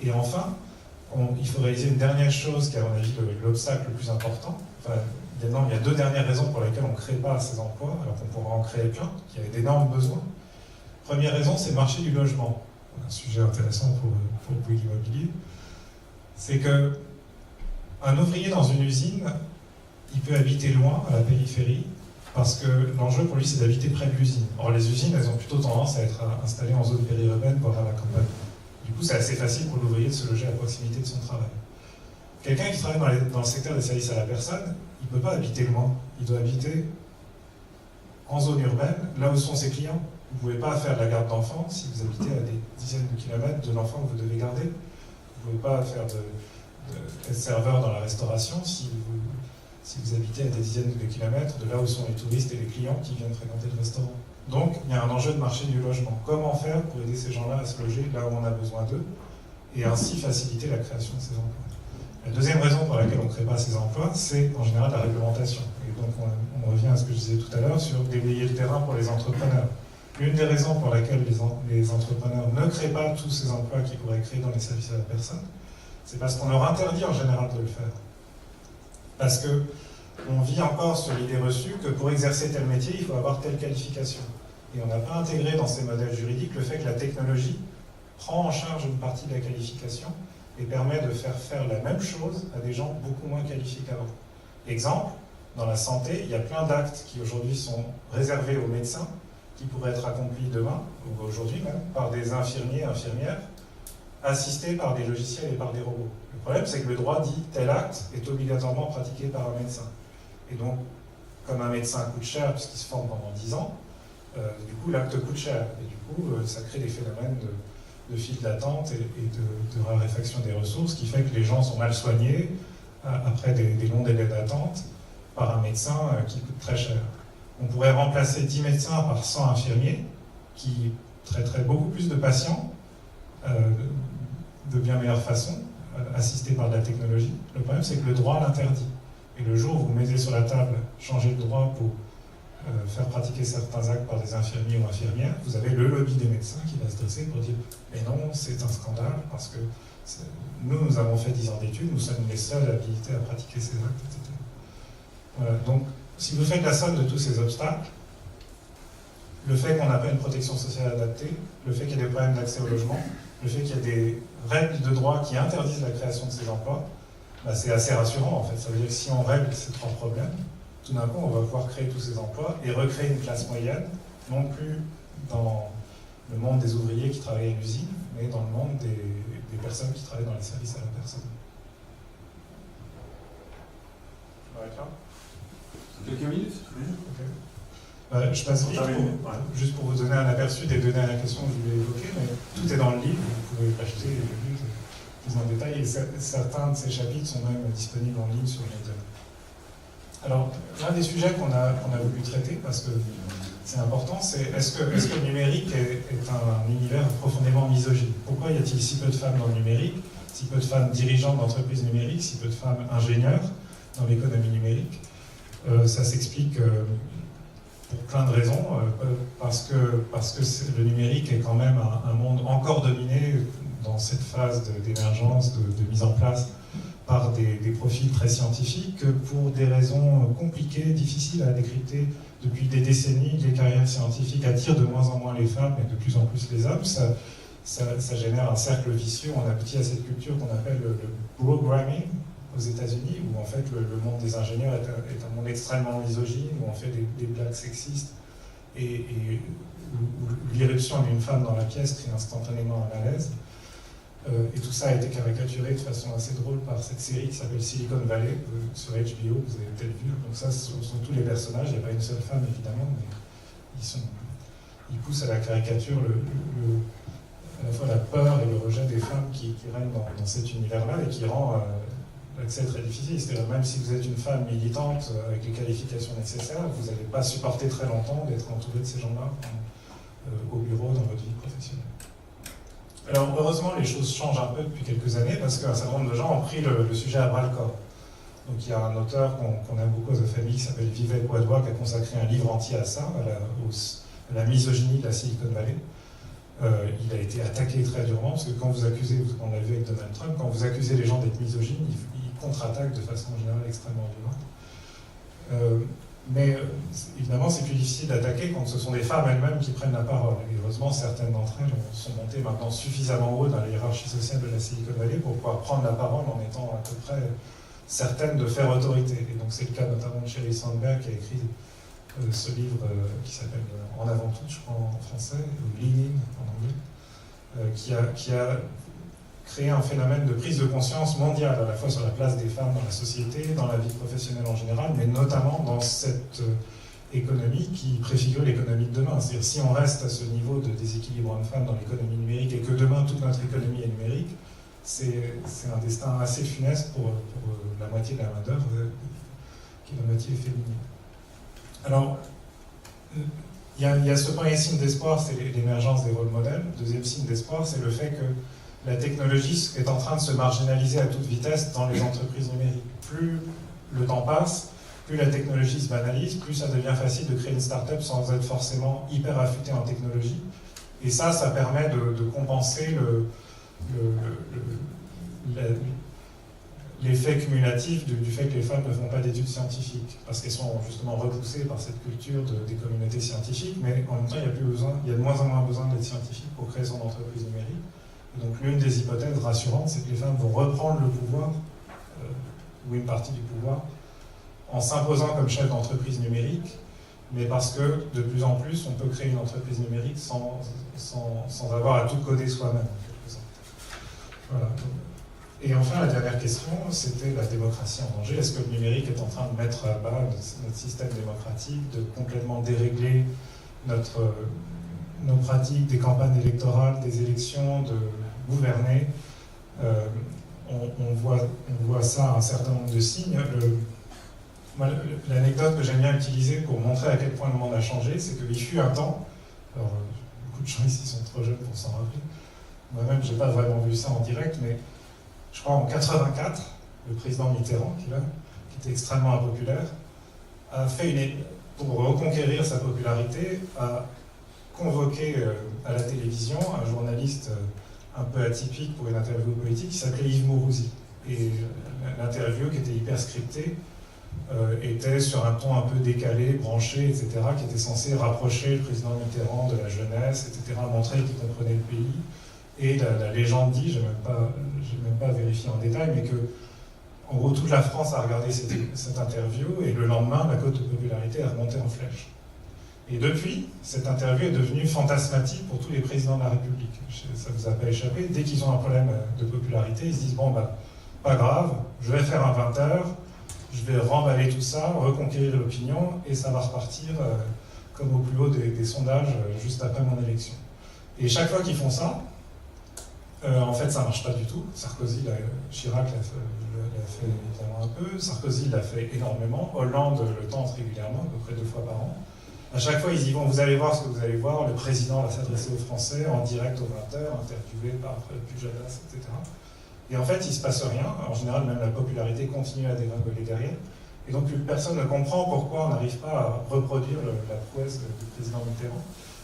[SPEAKER 2] Et enfin, il faut réaliser une dernière chose qui est, à mon avis, l'obstacle le plus important. Il y a deux dernières raisons pour lesquelles on ne crée pas ces emplois, alors qu'on pourra en créer plein, qu'il y a d'énormes besoins. Première raison, c'est le marché du logement. Un sujet intéressant pour le Bouygues Immobilier. C'est qu'un ouvrier dans une usine, il peut habiter loin, à la périphérie, parce que l'enjeu pour lui, c'est d'habiter près de l'usine. Or, les usines, elles ont plutôt tendance à être installées en zone périurbaine, voire à la campagne. Du coup, c'est assez facile pour l'ouvrier de se loger à proximité de son travail. Quelqu'un qui travaille dans le secteur des services à la personne, il ne peut pas habiter loin. Il doit habiter en zone urbaine, là où sont ses clients. Vous ne pouvez pas faire de la garde d'enfants si vous habitez à des dizaines de kilomètres de l'enfant que vous devez garder. Vous ne pouvez pas faire être serveur dans la restauration si vous habitez à des dizaines de kilomètres de là où sont les touristes et les clients qui viennent fréquenter le restaurant. Donc, il y a un enjeu de marché du logement. Comment faire pour aider ces gens-là à se loger là où on a besoin d'eux et ainsi faciliter la création de ces emplois. La deuxième raison pour laquelle on ne crée pas ces emplois, c'est en général la réglementation. Et donc, on revient à ce que je disais tout à l'heure sur déblayer le terrain pour les entrepreneurs. L'une des raisons pour laquelle les entrepreneurs ne créent pas tous ces emplois qu'ils pourraient créer dans les services à la personne, c'est parce qu'on leur interdit en général de le faire. Parce qu'on vit encore sur l'idée reçue que pour exercer tel métier, il faut avoir telle qualification. Et on n'a pas intégré dans ces modèles juridiques le fait que la technologie prend en charge une partie de la qualification et permet de faire la même chose à des gens beaucoup moins qualifiés qu'avant. Exemple, dans la santé, il y a plein d'actes qui aujourd'hui sont réservés aux médecins, qui pourraient être accomplis demain, ou aujourd'hui même, par des infirmiers et infirmières, assistés par des logiciels et par des robots. Le problème, c'est que le droit dit tel acte est obligatoirement pratiqué par un médecin. Et donc, comme un médecin coûte cher puisqu'il se forme pendant 10 ans, du coup, l'acte coûte cher. Et du coup, ça crée des phénomènes de file d'attente et de raréfaction des ressources, qui fait que les gens sont mal soignés après des longs délais d'attente par un médecin qui coûte très cher. On pourrait remplacer 10 médecins par 100 infirmiers qui traiteraient beaucoup plus de patients de bien meilleure façon, assistés par de la technologie. Le problème, c'est que le droit l'interdit. Et le jour où vous mettez sur la table changer le droit pour faire pratiquer certains actes par des infirmiers ou infirmières, vous avez le lobby des médecins qui va se dresser pour dire « Mais non, c'est un scandale, parce que nous avons fait 10 ans d'études, nous sommes les seuls habilités à pratiquer ces actes, etc. » Voilà. Donc, si vous faites la somme de tous ces obstacles, le fait qu'on n'a pas une protection sociale adaptée, le fait qu'il y a des problèmes d'accès au logement, le fait qu'il y a des règles de droit qui interdisent la création de ces emplois, c'est assez rassurant en fait. Ça veut dire que si on règle ces trois problèmes, tout d'un coup on va pouvoir créer tous ces emplois et recréer une classe moyenne non plus dans le monde des ouvriers qui travaillent à l'usine, mais dans le monde des personnes qui travaillent dans les services à la personne. Je m'arrête là.
[SPEAKER 6] Quelques minutes.
[SPEAKER 2] Je passe vite, juste pour vous donner un aperçu des données à la question que je voulais évoquer, mais tout est dans le livre, vous pouvez l'acheter et le lire plus en détail, et certains de ces chapitres sont même disponibles en ligne sur Medium. Alors, l'un des sujets qu'on a voulu traiter, parce que c'est important, c'est est-ce que le numérique est un univers profondément misogyne? Pourquoi y a-t-il si peu de femmes dans le numérique, si peu de femmes dirigeantes d'entreprises numériques, si peu de femmes ingénieurs dans l'économie numérique? Ça s'explique pour plein de raisons, parce que le numérique est quand même un monde encore dominé dans cette phase d'émergence, de mise en place par des profils très scientifiques, pour des raisons compliquées, difficiles à décrypter depuis des décennies. Les carrières scientifiques attirent de moins en moins les femmes et de plus en plus les hommes. Ça génère un cercle vicieux. On aboutit à cette culture qu'on appelle le programming aux États-Unis, où en fait le monde des ingénieurs est un monde extrêmement misogyne, où on fait des blagues sexistes et où l'irruption d'une femme dans la pièce crée instantanément un malaise. Et tout ça a été caricaturé de façon assez drôle par cette série qui s'appelle Silicon Valley sur HBO, vous avez peut-être vu. Donc ça, ce sont tous les personnages, il n'y a pas une seule femme évidemment, mais ils poussent à la caricature à la fois la peur et le rejet des femmes qui règnent dans cet univers-là et qui rend l'accès très difficile. C'est-à-dire même si vous êtes une femme militante avec les qualifications nécessaires, vous n'allez pas supporter très longtemps d'être entouré de ces gens-là au bureau, dans votre vie professionnelle. Alors heureusement, les choses changent un peu depuis quelques années parce qu'un certain nombre de gens ont pris le sujet à bras-le-corps. Donc il y a un auteur qu'on aime beaucoup aux familles qui s'appelle Vivek Wadhwa qui a consacré un livre entier à ça, à la misogynie de la Silicon Valley. Il a été attaqué très durement parce que quand vous accusez, on l'a vu avec Donald Trump, quand vous accusez les gens d'être misogynes, ils contre-attaquent de façon générale extrêmement violente. Mais évidemment, c'est plus difficile d'attaquer quand ce sont des femmes elles-mêmes qui prennent la parole. Et heureusement, certaines d'entre elles sont montées maintenant suffisamment haut dans la hiérarchie sociale de la Silicon Valley pour pouvoir prendre la parole en étant à peu près certaines de faire autorité. Et donc c'est le cas notamment de Sheryl Sandberg qui a écrit ce livre qui s'appelle En avant tout, je crois en français, ou Lean In en anglais, qui a créé un phénomène de prise de conscience mondiale, à la fois sur la place des femmes dans la société, dans la vie professionnelle en général, mais notamment dans cette économie qui préfigure l'économie de demain. C'est-à-dire si on reste à ce niveau de déséquilibre homme-femme dans l'économie numérique et que demain toute notre économie est numérique, c'est un destin assez funeste pour la moitié de la main-d'œuvre qui est la moitié féminine. Alors, il y a ce premier signe d'espoir, c'est l'émergence des rôles modèles. Le deuxième signe d'espoir, c'est le fait que la technologie est en train de se marginaliser à toute vitesse dans les entreprises numériques. Plus le temps passe, plus la technologie se banalise, plus ça devient facile de créer une start-up sans être forcément hyper affûté en technologie. Et ça permet de compenser l'effet cumulatif du fait que les femmes ne font pas d'études scientifiques, parce qu'elles sont justement repoussées par cette culture des communautés scientifiques, mais en même temps, il y a de moins en moins besoin d'être scientifique pour créer son entreprise numérique. Et donc l'une des hypothèses rassurantes, c'est que les femmes vont reprendre le pouvoir, ou une partie du pouvoir, en s'imposant comme chef d'entreprise numérique, mais parce que de plus en plus, on peut créer une entreprise numérique sans avoir à tout coder soi-même, en quelque sorte. Voilà. Et enfin, la dernière question, c'était la démocratie en danger. Est-ce que le numérique est en train de mettre à bas notre système démocratique, de complètement dérégler nos pratiques des campagnes électorales, des élections, de gouverner? On voit ça à un certain nombre de signes. L'anecdote que j'aime bien utiliser pour montrer à quel point le monde a changé, c'est qu'il fut un temps, alors beaucoup de gens ici sont trop jeunes pour s'en rappeler, moi-même je n'ai pas vraiment vu ça en direct, mais je crois en 84, le président Mitterrand, qui était extrêmement impopulaire, a fait pour reconquérir sa popularité, a convoqué à la télévision un journaliste un peu atypique pour une interview politique qui s'appelait Yves Mourouzi. Et l'interview, qui était hyper scriptée, était sur un ton un peu décalé, branché, etc., qui était censé rapprocher le président Mitterrand de la jeunesse, etc., montrer qu'il comprenait le pays. Et la légende dit, je n'ai même pas vérifié en détail, mais que, en gros, toute la France a regardé cette interview, et le lendemain, la cote de popularité a remonté en flèche. Et depuis, cette interview est devenue fantasmatique pour tous les présidents de la République. Ça ne vous a pas échappé. Dès qu'ils ont un problème de popularité, ils se disent, bon, bah, pas grave, je vais faire un 20h, je vais remballer tout ça, reconquérir l'opinion, et ça va repartir comme au plus haut des sondages juste après mon élection. Et chaque fois qu'ils font ça, en fait, ça ne marche pas du tout. Sarkozy, Chirac l'a fait évidemment un peu, Sarkozy l'a fait énormément, Hollande le tente régulièrement, à peu près 2 fois par an. À chaque fois, ils y vont, vous allez voir ce que vous allez voir, le président va s'adresser aux Français en direct aux 20h, interviewé par Pujadas, etc. Et en fait, il ne se passe rien. En général, même la popularité continue à dégringoler derrière. Et donc, personne ne comprend pourquoi on n'arrive pas à reproduire la prouesse du président Mitterrand.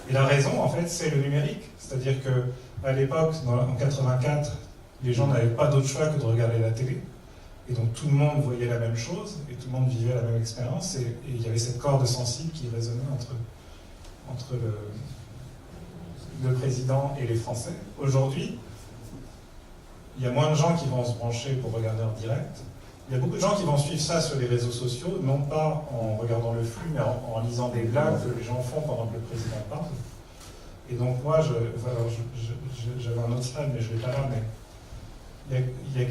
[SPEAKER 2] Et la raison, en fait, c'est le numérique. C'est-à-dire qu'à l'époque, en 84, les gens n'avaient pas d'autre choix que de regarder la télé. Et donc tout le monde voyait la même chose, et tout le monde vivait la même expérience, et il y avait cette corde sensible qui résonnait entre le président et les Français. Aujourd'hui, il y a moins de gens qui vont se brancher pour regarder en direct. Il y a beaucoup de gens qui vont suivre ça sur les réseaux sociaux, non pas en regardant le flux, mais en lisant des blagues que les gens font pendant que le président parle. Et donc moi, j'avais un autre slide, mais je ne l'ai pas là, mais il y a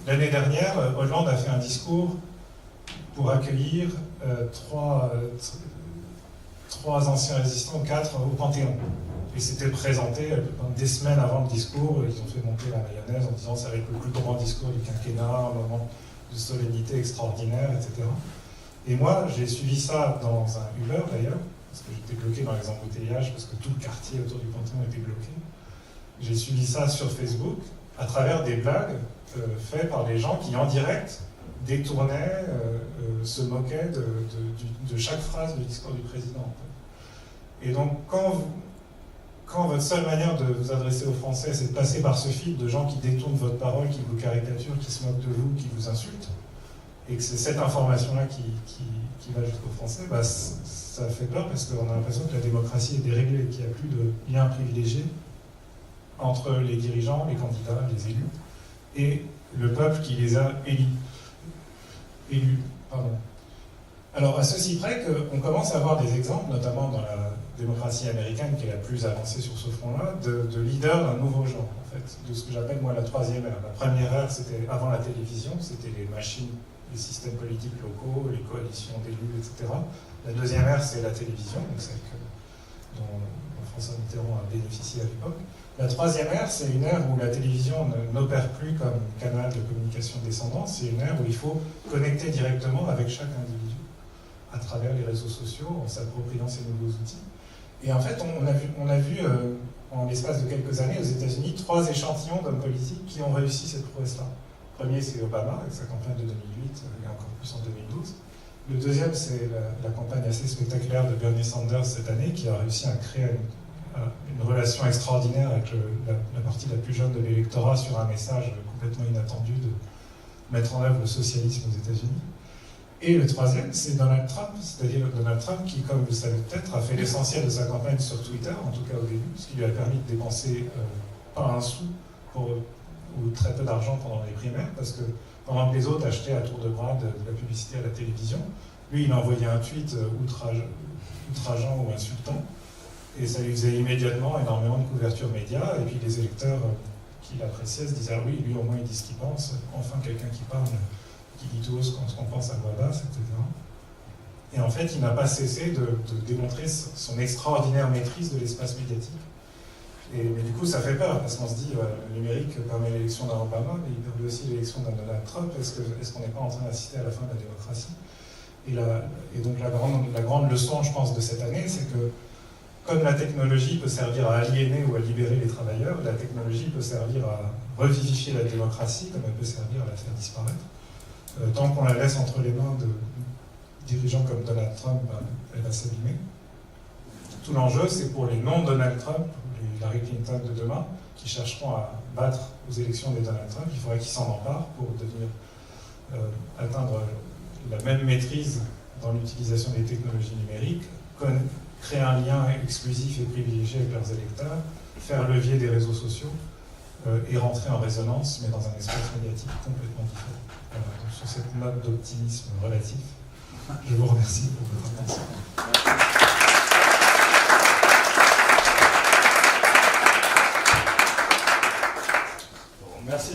[SPEAKER 2] l'année dernière, Hollande a fait un discours pour accueillir 3 anciens résistants, 4 au Panthéon. Et c'était présenté des semaines avant le discours, ils ont fait monter la mayonnaise en disant que ça va être le plus grand discours du quinquennat, un moment de solennité extraordinaire, etc. Et moi, j'ai suivi ça dans un Uber d'ailleurs, parce que j'étais bloqué dans les embouteillages, parce que tout le quartier autour du Panthéon était bloqué. J'ai suivi ça sur Facebook, à travers des blagues faites par des gens qui, en direct, détournaient, se moquaient de chaque phrase du discours du président. Et donc, quand votre seule manière de vous adresser aux Français, c'est de passer par ce fil de gens qui détournent votre parole, qui vous caricaturent, qui se moquent de vous, qui vous insultent, et que c'est cette information-là qui va jusqu'aux Français, bah, ça fait peur parce qu'on a l'impression que la démocratie est déréglée, qu'il n'y a plus de lien privilégié entre les dirigeants, les candidats, les élus, et le peuple qui les a élus. Alors, à ceci près qu'on commence à avoir des exemples, notamment dans la démocratie américaine, qui est la plus avancée sur ce front-là, de leaders d'un nouveau genre, en fait, de ce que j'appelle, moi, la 3e ère. La première ère, c'était avant la télévision, c'était les machines, les systèmes politiques locaux, les coalitions d'élus, etc. La 2e ère, c'est la télévision, donc celle dont François Mitterrand a bénéficié à l'époque. La 3e ère, c'est une ère où la télévision n'opère plus comme canal de communication descendant, c'est une ère où il faut connecter directement avec chaque individu à travers les réseaux sociaux, en s'appropriant ces nouveaux outils. Et en fait, on a vu en l'espace de quelques années aux États-Unis 3 échantillons d'hommes politiques qui ont réussi cette prouesse-là. Le premier, c'est Obama, avec sa campagne de 2008, et encore plus en 2012. Le deuxième, c'est la campagne assez spectaculaire de Bernie Sanders cette année, qui a réussi à créer une relation extraordinaire avec la partie la plus jeune de l'électorat sur un message complètement inattendu de mettre en œuvre le socialisme aux États-Unis. Et le troisième, c'est Donald Trump, c'est-à-dire Donald Trump qui, comme vous le savez peut-être, a fait l'essentiel de sa campagne sur Twitter, en tout cas au début, ce qui lui a permis de dépenser pas un sou ou très peu d'argent pendant les primaires, parce que pendant que les autres achetaient à tour de bras de la publicité à la télévision, lui, il envoyait un tweet outrageant ou insultant, et ça lui faisait immédiatement énormément de couverture média, et puis les électeurs qui l'appréciaient se disaient « Ah oui, lui au moins il dit ce qu'il pense, enfin quelqu'un qui parle, qui dit tout haut ce qu'on pense à voix basse, etc. » Et en fait, il n'a pas cessé de démontrer son extraordinaire maîtrise de l'espace médiatique. Mais du coup, ça fait peur, parce qu'on se dit le numérique permet l'élection d'un Obama, mais il permet aussi l'élection d'un Donald Trump. Est-ce qu'on n'est pas en train d'assister à la fin de la démocratie ? Et donc la grande leçon, je pense, de cette année, c'est que comme la technologie peut servir à aliéner ou à libérer les travailleurs, la technologie peut servir à revivifier la démocratie, comme elle peut servir à la faire disparaître. Tant qu'on la laisse entre les mains de dirigeants comme Donald Trump, elle va s'abîmer. Tout l'enjeu, c'est pour les non-Donald Trump, les Hillary Clinton de demain, qui chercheront à battre aux élections des Donald Trump, il faudrait qu'ils s'en emparent pour atteindre la même maîtrise dans l'utilisation des technologies numériques, créer un lien exclusif et privilégié avec leurs électeurs, faire levier des réseaux sociaux et rentrer en résonance, mais dans un espace médiatique complètement différent. Voilà, donc sur cette note d'optimisme relatif, je vous remercie pour votre attention.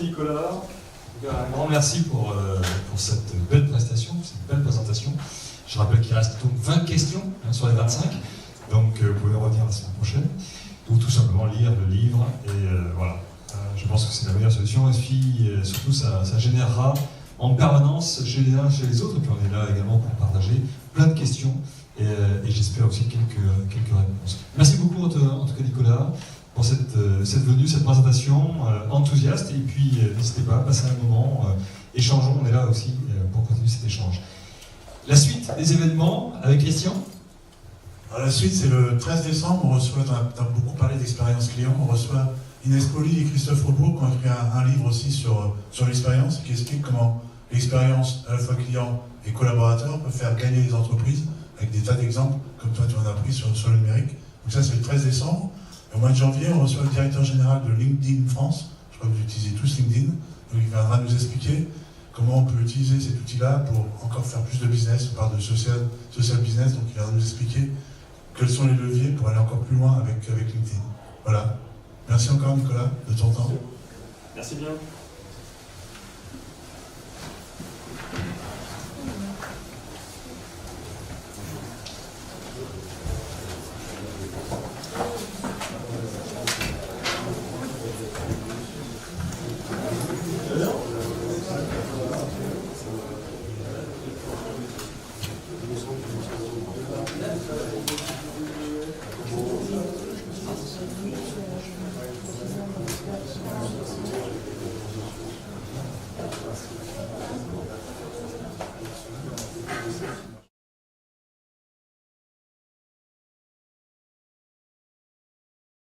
[SPEAKER 6] Merci Nicolas.
[SPEAKER 1] Un grand merci pour cette belle prestation, cette belle présentation. Je rappelle qu'il reste donc 20 questions sur les 25, donc vous pouvez revenir la semaine prochaine, ou tout simplement lire le livre, et voilà. Je pense que c'est la meilleure solution, et puis surtout ça générera en permanence chez les uns, chez les autres, et puis on est là également pour partager plein de questions, et j'espère aussi quelques réponses. Merci beaucoup en tout cas Nicolas, pour cette venue, cette présentation enthousiaste, et puis n'hésitez pas à passer un moment, échangeons, on est là aussi pour continuer cet échange. La suite des événements avec Christian.
[SPEAKER 9] Alors, la suite, c'est le 13 décembre, on reçoit, on a beaucoup parlé d'expérience client, on reçoit Inès Poli et Christophe Rebourg qui ont écrit un livre aussi sur l'expérience, qui explique comment l'expérience à la fois client et collaborateur peut faire gagner les entreprises, avec des tas d'exemples, comme toi tu en as pris sur le numérique. Donc ça, c'est le 13 décembre. Au mois de janvier, on reçoit le directeur général de LinkedIn France. Je crois que vous utilisez tous LinkedIn. Donc il viendra nous expliquer comment on peut utiliser cet outil-là pour encore faire plus de business. On parle de social business, donc il viendra nous expliquer quels sont les leviers pour aller encore plus loin avec LinkedIn. Voilà. Merci encore Nicolas de ton temps.
[SPEAKER 6] Merci bien.